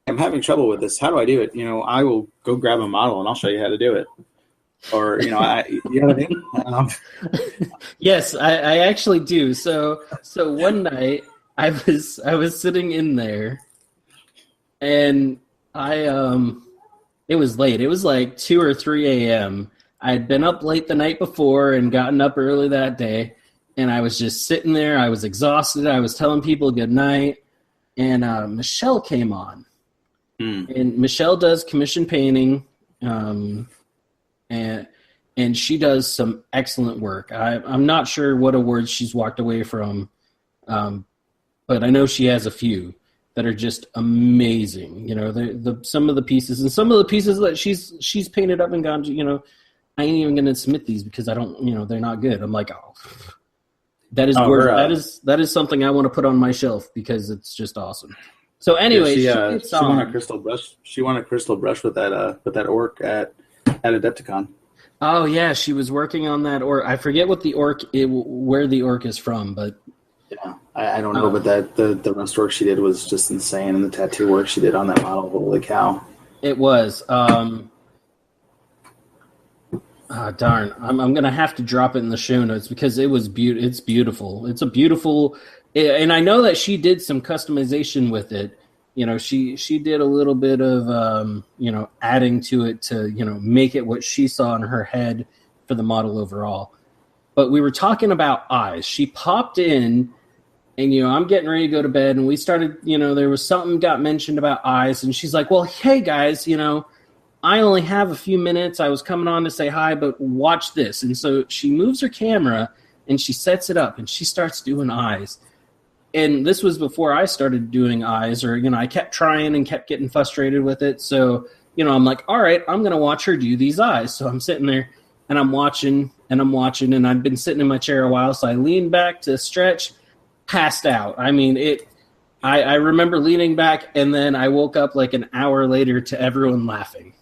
I'm having trouble with this. How do I do it? I will go grab a model and I'll show you how to do it. Or, you know what I mean? Yes, I actually do. So one night I was sitting in there, and it was late. It was like 2 or 3 a.m. I had been up late the night before and gotten up early that day, and I was just sitting there. I was exhausted. I was telling people good night, and Michelle came on. And Michelle does commission painting, and she does some excellent work. I'm not sure what awards she's walked away from, but I know she has a few that are just amazing. Some of the pieces that she's painted up and gone to, I ain't even going to submit these because I don't, they're not good. I'm like, that is something I want to put on my shelf because it's just awesome. So anyway, she won a crystal brush. She won a crystal brush with that orc at Adepticon. Oh yeah, she was working on that orc. I forget what where the orc is from, but yeah, I don't know. But the rust work she did was just insane, and the tattoo work she did on that model, holy cow! It was. Darn, I'm gonna have to drop it in the show notes because it was It's beautiful. It's a beautiful. And I know that she did some customization with it. She did a little bit of, adding to it to, make it what she saw in her head for the model overall. But we were talking about eyes. She popped in, and, I'm getting ready to go to bed, and we started, there was something got mentioned about eyes, and she's like, well, hey, guys, I only have a few minutes. I was coming on to say hi, but watch this. And so she moves her camera, and she sets it up, and she starts doing eyes. And this was before I started doing eyes, or, I kept trying and kept getting frustrated with it. So, I'm like, all right, I'm going to watch her do these eyes. So I'm sitting there and I'm watching, and I've been sitting in my chair a while. So I leaned back to stretch, passed out. I mean, I remember leaning back, and then I woke up like an hour later to everyone laughing.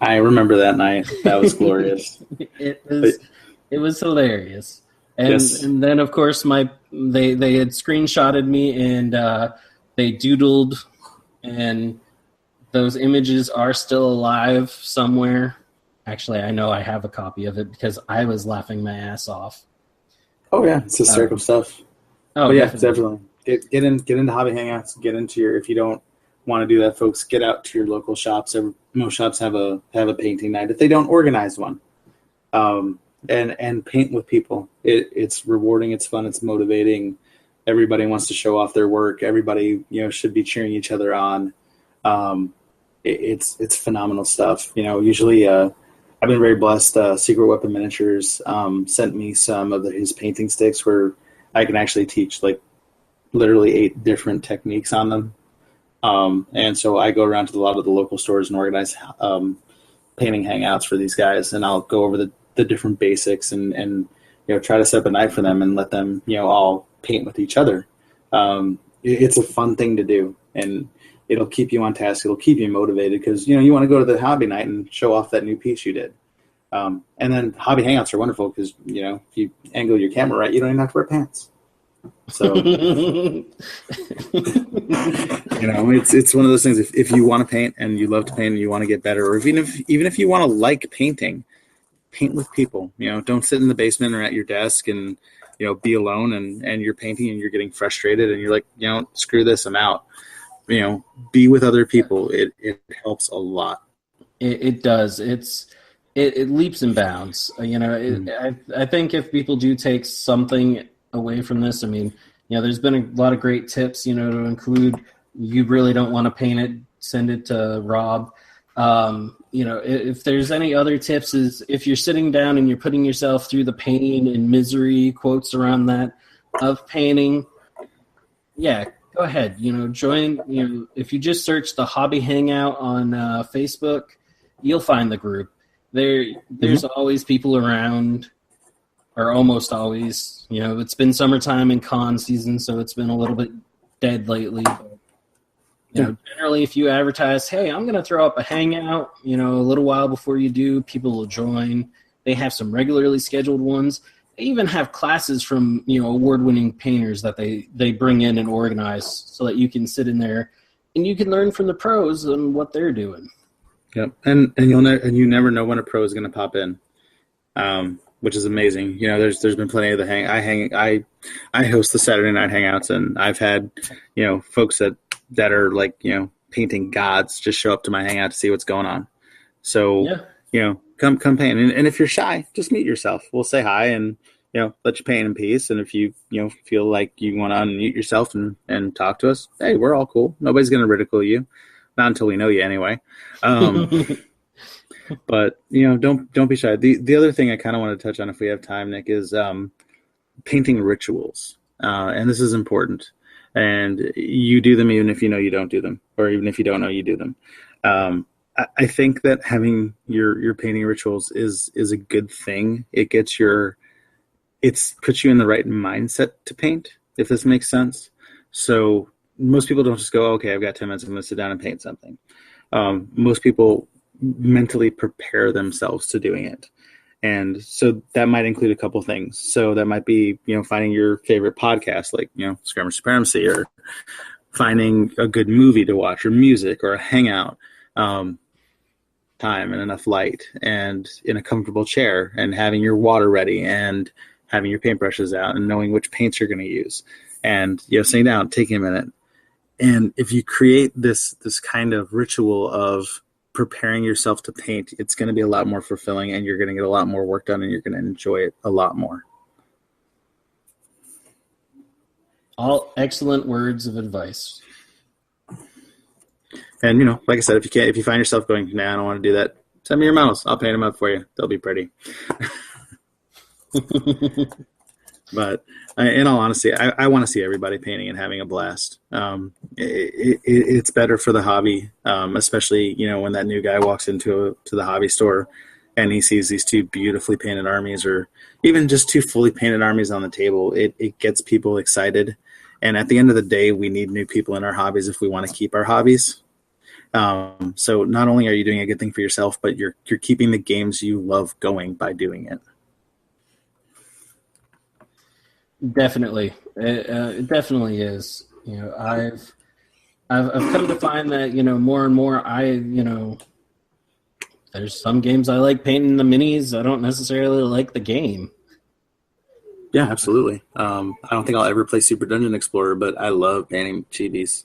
I remember that night. That was glorious. It was hilarious. And Yes. And then, of course, they had screenshotted me, and they doodled, and those images are still alive somewhere. Actually, I know I have a copy of it because I was laughing my ass off. Oh yeah, it's hysterical stuff. Oh but yeah, definitely. definitely. Get into hobby hangouts. Get into if you don't want to do that, folks, get out to your local shops. Most shops have a painting night if they don't organize one. And paint with people. It's rewarding. It's fun. It's motivating. Everybody wants to show off their work. Everybody, should be cheering each other on. It's phenomenal stuff. Usually, I've been very blessed. Secret Weapon Miniatures sent me some of his painting sticks where I can actually teach like literally 8 different techniques on them. And so I go around to a lot of the local stores and organize painting hangouts for these guys, and I'll go over the different basics and try to set up a night for them and let them all paint with each other. It's a fun thing to do, and it'll keep you on task. It'll keep you motivated because you want to go to the hobby night and show off that new piece you did. And then hobby hangouts are wonderful because if you angle your camera right, you don't even have to wear pants. So it's one of those things. If you want to paint and you love to paint and you want to get better, or even if you want to like painting, paint with people. Don't sit in the basement or at your desk and be alone and you're painting and you're getting frustrated and you're like, screw this, I'm out. Be with other people. It helps a lot. It does. It leaps and bounds. I think if people do take something away from this, there's been a lot of great tips, to include, you really don't want to paint it, send it to Rob. If there's any other tips, is if you're sitting down and you're putting yourself through the pain and misery, quotes around that, of painting, go ahead, join, if you just search the Hobby Hangout on Facebook, you'll find the group. There's always people around, or almost always. It's been summertime and con season, so it's been a little bit dead lately. But, generally, if you advertise, hey, I'm going to throw up a hangout, a little while before you do, people will join. They have some regularly scheduled ones. They even have classes from, award-winning painters that they bring in and organize so that you can sit in there and you can learn from the pros and what they're doing. Yep, and you never know when a pro is going to pop in, which is amazing. There's been plenty of I host the Saturday night hangouts, and I've had folks that are like painting gods just show up to my hangout to see what's going on. So come paint, and if you're shy, just meet yourself. We'll say hi and let you paint in peace. And if you feel like you want to unmute yourself and talk to us, hey, we're all cool. Nobody's going to ridicule you. Not until we know you anyway. But don't be shy. The other thing I kind of want to touch on, if we have time, Nick, is painting rituals, and this is important. And you do them even if you don't do them, or even if you don't know you do them. I think that having your painting rituals is a good thing. It puts you in the right mindset to paint, if this makes sense. So most people don't just go, okay, I've got 10 minutes, I'm going to sit down and paint something. Most people mentally prepare themselves to doing it. And so that might include a couple things. So that might be, finding your favorite podcast, like, Skirmish, Supremacy, or finding a good movie to watch, or music, or a hangout, time and enough light, and in a comfortable chair, and having your water ready, and having your paintbrushes out, and knowing which paints you're going to use, and sitting down, taking a minute. And if you create this kind of ritual of preparing yourself to paint, it's going to be a lot more fulfilling, and you're going to get a lot more work done, and you're going to enjoy it a lot more. All excellent words of advice. And like I said, if you find yourself going, nah, I don't want to do that, send me your models. I'll paint them up for you. They'll be pretty. But in all honesty, I want to see everybody painting and having a blast. It's better for the hobby, especially when that new guy walks into the hobby store and he sees these 2 beautifully painted armies, or even just 2 fully painted armies on the table. It gets people excited. And at the end of the day, we need new people in our hobbies if we want to keep our hobbies. So not only are you doing a good thing for yourself, but you're keeping the games you love going by doing it. Definitely, it definitely is. I've come to find that more and more there's some games I like painting the minis. I don't necessarily like the game. Yeah, absolutely. I don't think I'll ever play Super Dungeon Explorer, but I love painting chibis.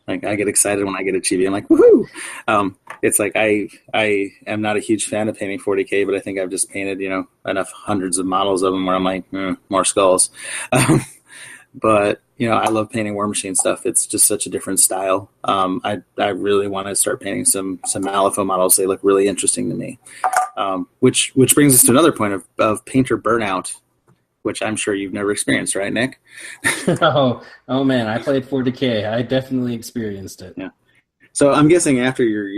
Like I get excited when I get a chibi. I'm like, woohoo! It's like I am not a huge fan of painting 40K, but I think I've just painted enough hundreds of models of them where I'm like, more skulls. But I love painting War Machine stuff. It's just such a different style. I really want to start painting some Malifaux models. They look really interesting to me. Which brings us to another point of painter burnout, which I'm sure you've never experienced, right, Nick? Oh man, I played 40K. I definitely experienced it. Yeah. So I'm guessing after your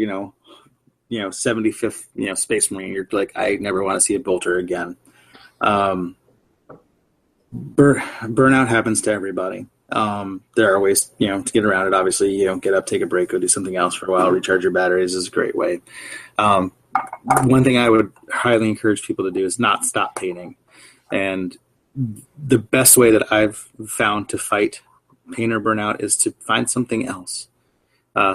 75th Space Marine, you're like, I never want to see a bolter again. Burnout happens to everybody. There are ways to get around it. Obviously, get up, take a break, go do something else for a while, recharge your batteries is a great way. One thing I would highly encourage people to do is not stop painting. And the best way that I've found to fight painter burnout is to find something else,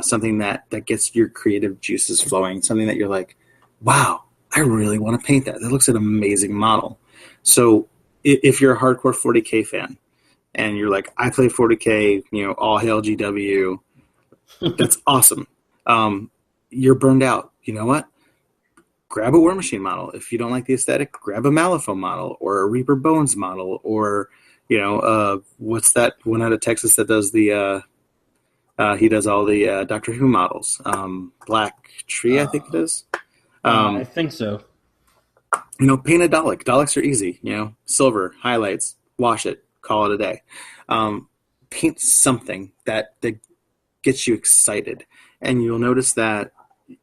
something that gets your creative juices flowing, something that you're like, wow, I really want to paint that. That looks like an amazing model. So if you're a hardcore 40K fan and you're like, I play 40K, all hail GW, that's awesome. You're burned out. You know what? Grab a War Machine model. If you don't like the aesthetic, grab a Malifaux model or a Reaper Bones model or, what's that one out of Texas that does the, he does all the Doctor Who models. Black Tree, I think it is. I think so. Paint a Dalek. Daleks are easy, silver, highlights, wash it, call it a day. Paint something that gets you excited. And you'll notice that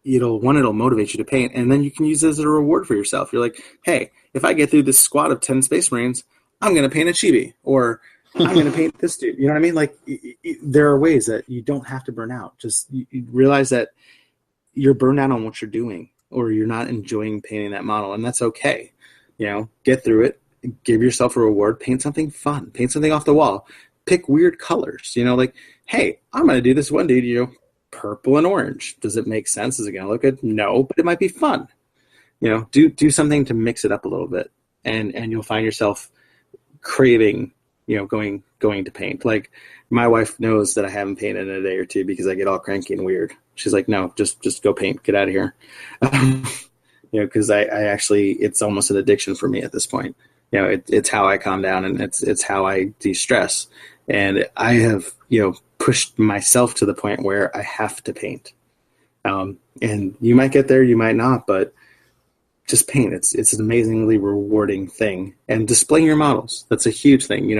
it'll motivate you to paint, and then you can use it as a reward for yourself. You're like, hey, if I get through this squad of 10 Space Marines, I'm going to paint a chibi, or I'm going to paint this dude. You know what I mean? Like, there are ways that you don't have to burn out. Just you realize that you're burned out on what you're doing, or you're not enjoying painting that model, and that's okay. Get through it, give yourself a reward, paint something fun, paint something off the wall, pick weird colors. Like, hey, I'm going to do this one dude, purple and orange. Does it make sense? Is it going to look good? No, but it might be fun. Do something to mix it up a little bit, and you'll find yourself craving, going to paint. Like, my wife knows that I haven't painted in a day or two because I get all cranky and weird. She's like, no, just go paint. Get out of here. Because I actually, it's almost an addiction for me at this point. It's how I calm down, and it's how I de-stress. And I have, pushed myself to the point where I have to paint. And you might get there, you might not, but just paint. It's an amazingly rewarding thing. And displaying your models, that's a huge thing.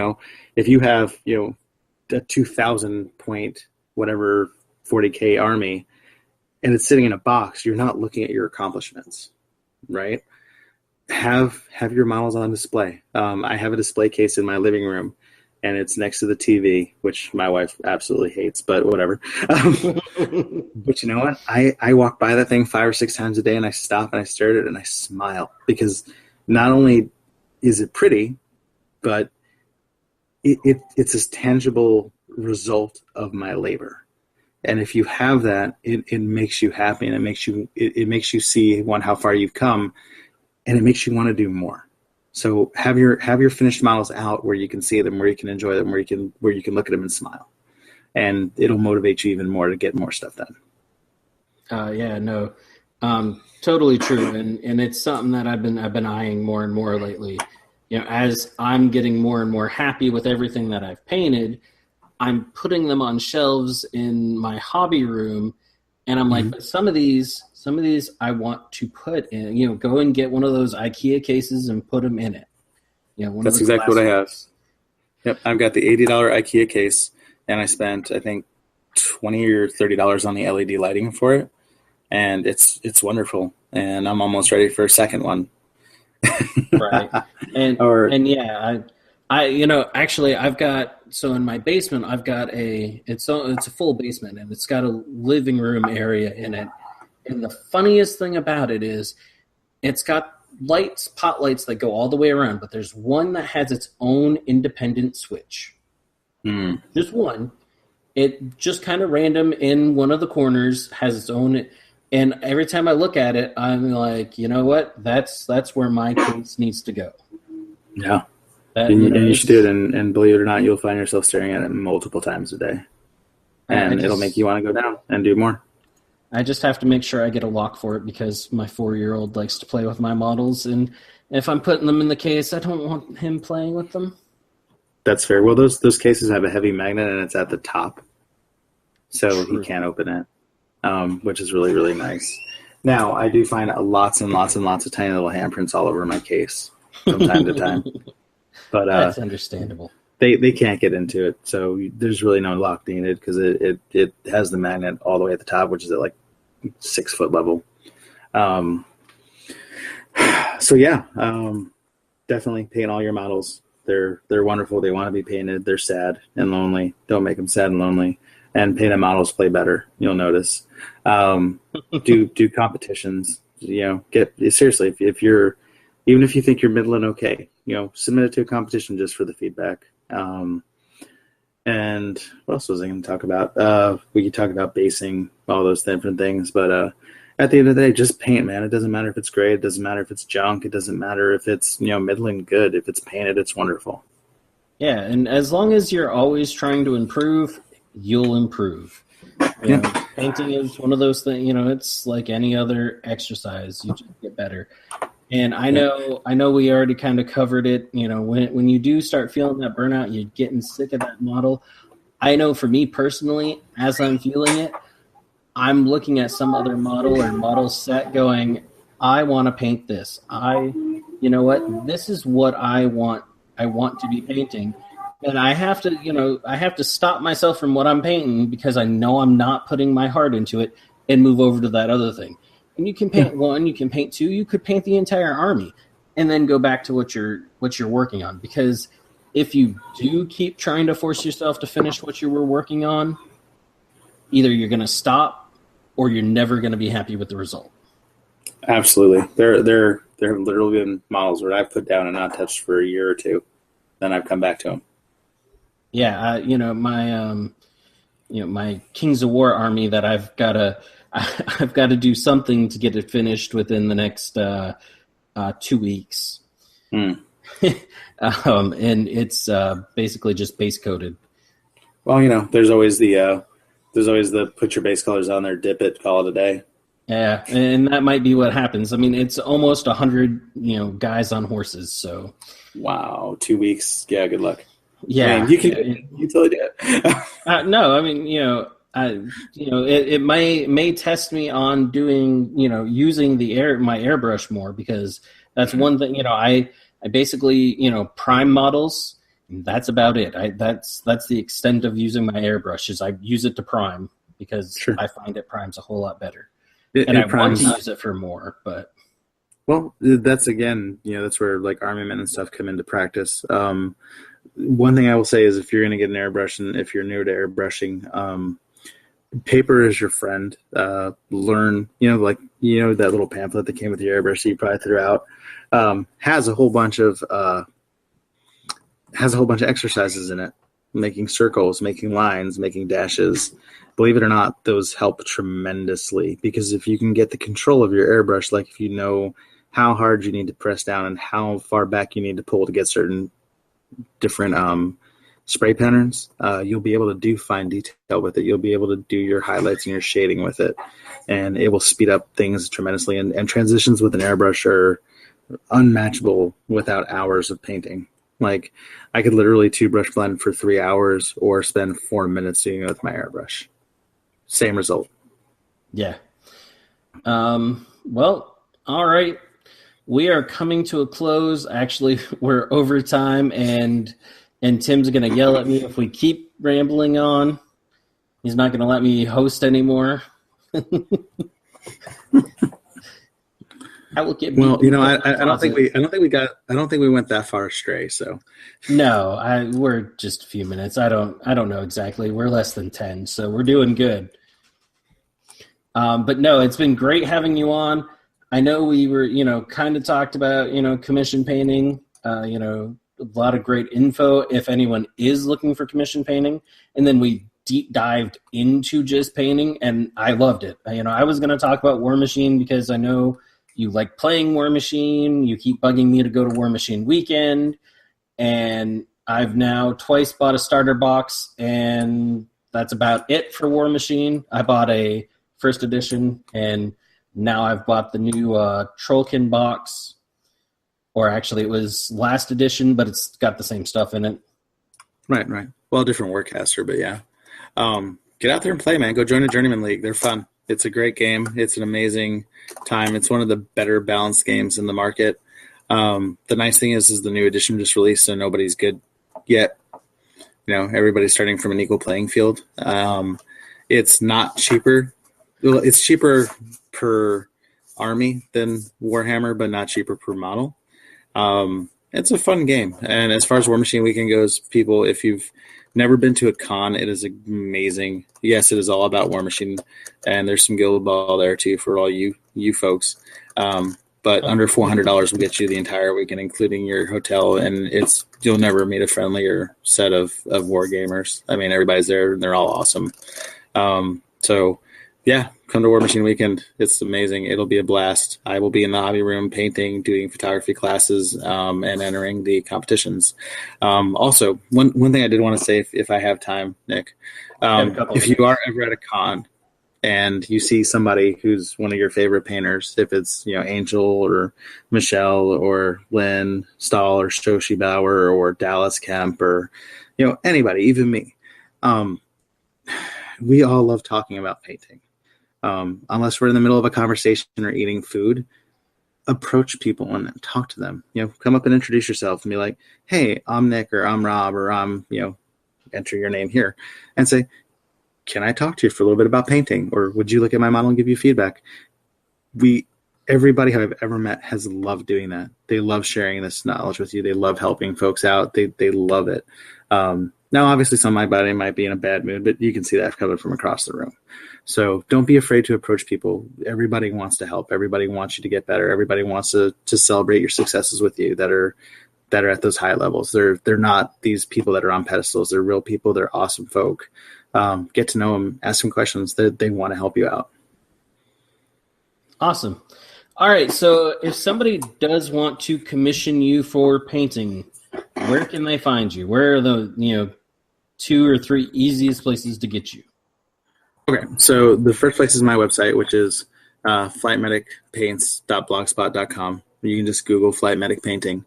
If you have, a 2,000 point, whatever, 40K army, and it's sitting in a box, you're not looking at your accomplishments, right? Have your models on display. I have a display case in my living room, and it's next to the TV, which my wife absolutely hates, but whatever. But you know what? I walk by that thing 5 or 6 times a day, and I stop and I stare at it and I smile, because not only is it pretty, but it's a tangible result of my labor. And if you have that, it makes you happy, and it makes you see, one, how far you've come, and it makes you want to do more. So have your finished models out where you can see them, where you can enjoy them, where you can look at them and smile, and it'll motivate you even more to get more stuff done. Totally true, and it's something that I've been eyeing more and more lately. As I'm getting more and more happy with everything that I've painted, I'm putting them on shelves in my hobby room, and I'm like, but some of these I want to put in, go and get one of those IKEA cases and put them in it. That's exactly what I have. Yep, I've got the $80 IKEA case, and I spent, I think, $20 or $30 on the LED lighting for it, and it's wonderful. And I'm almost ready for a second one. Right, actually, I've got, so in my basement, I've got it's a full basement, and it's got a living room area in it. And the funniest thing about it is it's got pot lights that go all the way around, but there's one that has its own independent switch. Just one. It just kind of random in one of the corners, has its own. And every time I look at it, I'm like, you know what? That's where my case needs to go. Yeah. And you should do it, and believe it or not, you'll find yourself staring at it multiple times a day. and it'll make you want to go down and do more. I just have to make sure I get a lock for it because my 4-year-old likes to play with my models, and if I'm putting them in the case, I don't want him playing with them. That's fair. Well, those cases have a heavy magnet, and it's at the top, so True. he can't open it, which is really, really nice. Now, I do find lots and lots and lots of tiny little handprints all over my case from time to time. But that's understandable. They can't get into it, so there's really no lock needed because it has the magnet all the way at the top, which is at like 6 foot level. So yeah, definitely paint all your models. They're wonderful. They want to be painted. They're sad and lonely. Don't make them sad and lonely. And painted models play better. You'll notice. Do competitions. Get seriously. If you're, even if you think you're middling okay, submit it to a competition just for the feedback. And what else was I going to talk about? We could talk about basing, all those different things, but at the end of the day, just paint, man. It doesn't matter if it's gray. It doesn't matter if it's junk. It doesn't matter if it's middling good. If it's painted, it's wonderful. Yeah, and as long as you're always trying to improve, you'll improve. Painting is one of those things. It's like any other exercise. You just get better. And I know we already kind of covered it. When you do start feeling that burnout, you're getting sick of that model. I know for me personally, as I'm feeling it, I'm looking at some other model or model set going, I want to paint this. This is what I want. I want to be painting. And I have to stop myself from what I'm painting because I know I'm not putting my heart into it and move over to that other thing. And you can paint one, you can paint two, you could paint the entire army and then go back to what you're working on. Because if you do keep trying to force yourself to finish what you were working on, either you're going to stop or you're never going to be happy with the result. Absolutely. There have literally been models where I've put down and not touched for a year or two. Then I've come back to them. Yeah. My Kings of War army that I've got to do something to get it finished within the next 2 weeks. And it's basically just base coated. Well, there's always the put your base colors on there, dip it, call it a day. Yeah, and that might be what happens. I mean, it's almost 100 guys on horses. So wow, 2 weeks. Yeah, good luck. Yeah, man, you totally do it. No, I mean, it may test me on doing, using my airbrush more because that's one thing. I basically, prime models. And that's about it. That's the extent of using my airbrush. Is I use it to prime because Sure. I find it primes a whole lot better. It I primes, want to use it for more, but well, that's again, that's where like armament and stuff come into practice. One thing I will say is if you're going to get an airbrush and if you're new to airbrushing, paper is your friend. Learn, that little pamphlet that came with your airbrush that you probably threw out, has a whole bunch of exercises in it, making circles, making lines, making dashes. Believe it or not, those help tremendously because if you can get the control of your airbrush, like if you know how hard you need to press down and how far back you need to pull to get certain different spray patterns, you'll be able to do fine detail with it. You'll be able to do your highlights and your shading with it, and it will speed up things tremendously. And transitions with an airbrush are unmatchable without hours of painting. Like I could literally 2-brush blend for 3 hours or spend 4 minutes doing it with my airbrush. Same result. Yeah. Well, all right. We are coming to a close. Actually, we're over time, and Tim's going to yell at me if we keep rambling on. He's not going to let me host anymore. I will get. Well, I don't think we went that far astray. So no, we're just a few minutes. I don't know exactly. We're less than 10, so we're doing good. But no, it's been great having you on. I know we were, kind of talked about, commission painting, a lot of great info if anyone is looking for commission painting. And then we deep dived into just painting, and I loved it. I was going to talk about War Machine because I know you like playing War Machine. You keep bugging me to go to War Machine weekend. And I've now twice bought a starter box, and that's about it for War Machine. I bought a first edition, and now I've bought the new Trollkin box. Or actually, it was last edition, but it's got the same stuff in it. Right. Well, different Warcaster, but yeah. Get out there and play, man. Go join a Journeyman League. They're fun. It's a great game. It's an amazing time. It's one of the better balanced games in the market. The nice thing is the new edition just released, so nobody's good yet. Everybody's starting from an equal playing field. It's not cheaper. Well, it's cheaper per army than Warhammer, but not cheaper per model. It's a fun game. And as far as War Machine Weekend goes, people, if you've never been to a con, it is amazing. Yes, it is all about War Machine, and there's some Guild Ball there too for all you folks. But under $400 will get you the entire weekend, including your hotel, and you'll never meet a friendlier set of war gamers. I mean, everybody's there, and they're all awesome. So, yeah, come to War Machine Weekend. It's amazing. It'll be a blast. I will be in the hobby room painting, doing photography classes, and entering the competitions. Also, one thing I did want to say, if I have time, Nick, if you are ever at a con and you see somebody who's one of your favorite painters, if it's Angel or Michelle or Lynn Stahl or Shoshi Bauer or Dallas Kemp or anybody, even me, we all love talking about painting. Unless we're in the middle of a conversation or eating food, approach people and talk to them. Come up and introduce yourself and be like, "Hey, I'm Nick," or "I'm Rob," or "I'm," enter your name here, and say, "Can I talk to you for a little bit about painting?" Or "Would you look at my model and give you feedback?" Everybody I've ever met has loved doing that. They love sharing this knowledge with you. They love helping folks out. They love it. Now, obviously, somebody might be in a bad mood, but you can see that coming from across the room. So don't be afraid to approach people. Everybody wants to help. Everybody wants you to get better. Everybody wants to celebrate your successes with you that are at those high levels. They're not these people that are on pedestals. They're real people. They're awesome folk. Get to know them. Ask them questions. They want to help you out. Awesome. All right. So if somebody does want to commission you for painting, where can they find you? Where are the 2 or 3 easiest places to get you? Okay, so the first place is my website, which is flightmedicpaints.blogspot.com. You can just Google Flight Medic Painting.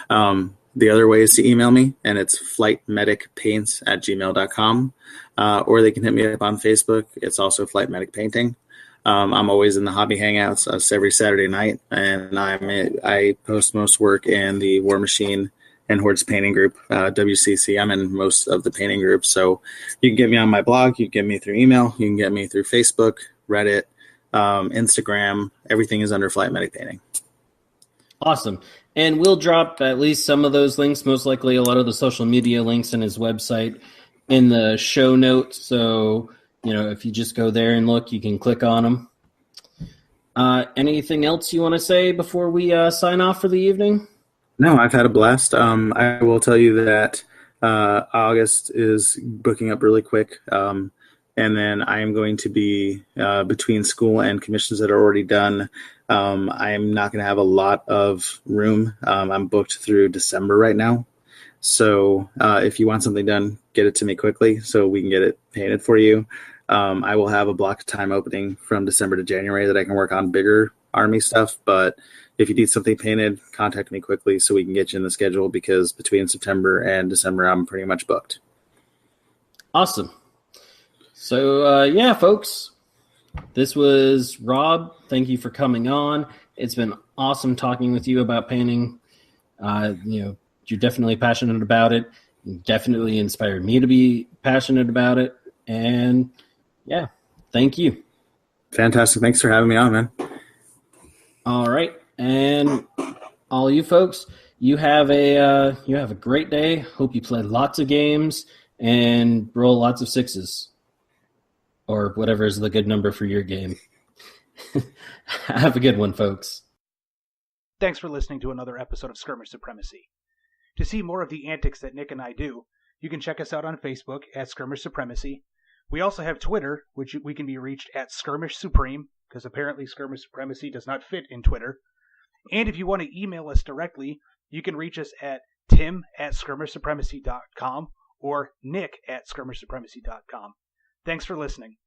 The other way is to email me, and it's flightmedicpaints@gmail.com. Or they can hit me up on Facebook. It's also Flight Medic Painting. I'm always in the hobby hangouts every Saturday night, and I post most work in the War Machine and Hordes painting group, WCC. I'm in most of the painting groups. So you can get me on my blog. You can get me through email. You can get me through Facebook, Reddit, Instagram. Everything is under Flight Medic Painting. Awesome. And we'll drop at least some of those links, most likely a lot of the social media links in his website in the show notes. So, if you just go there and look, you can click on them. Anything else you want to say before we sign off for the evening? No, I've had a blast. I will tell you that August is booking up really quick. And then I am going to be between school and commissions that are already done. I am not going to have a lot of room. I'm booked through December right now. So if you want something done, get it to me quickly so we can get it painted for you. I will have a block of time opening from December to January that I can work on bigger army stuff, but if you need something painted, contact me quickly so we can get you in the schedule, because between September and December, I'm pretty much booked. Awesome. So, folks, this was Rob. Thank you for coming on. It's been awesome talking with you about painting. You're definitely passionate about it. You definitely inspired me to be passionate about it. And, thank you. Fantastic. Thanks for having me on, man. All right. And all you folks, you have a great day. Hope you play lots of games and roll lots of 6s, or whatever is the good number for your game. Have a good one, folks. Thanks for listening to another episode of Skirmish Supremacy. To see more of the antics that Nick and I do, you can check us out on Facebook at Skirmish Supremacy. We also have Twitter, which we can be reached at Skirmish Supreme, because apparently Skirmish Supremacy does not fit in Twitter. And if you want to email us directly, you can reach us at tim@skirmishsupremacy.com or nick@skirmishsupremacy.com. Thanks for listening.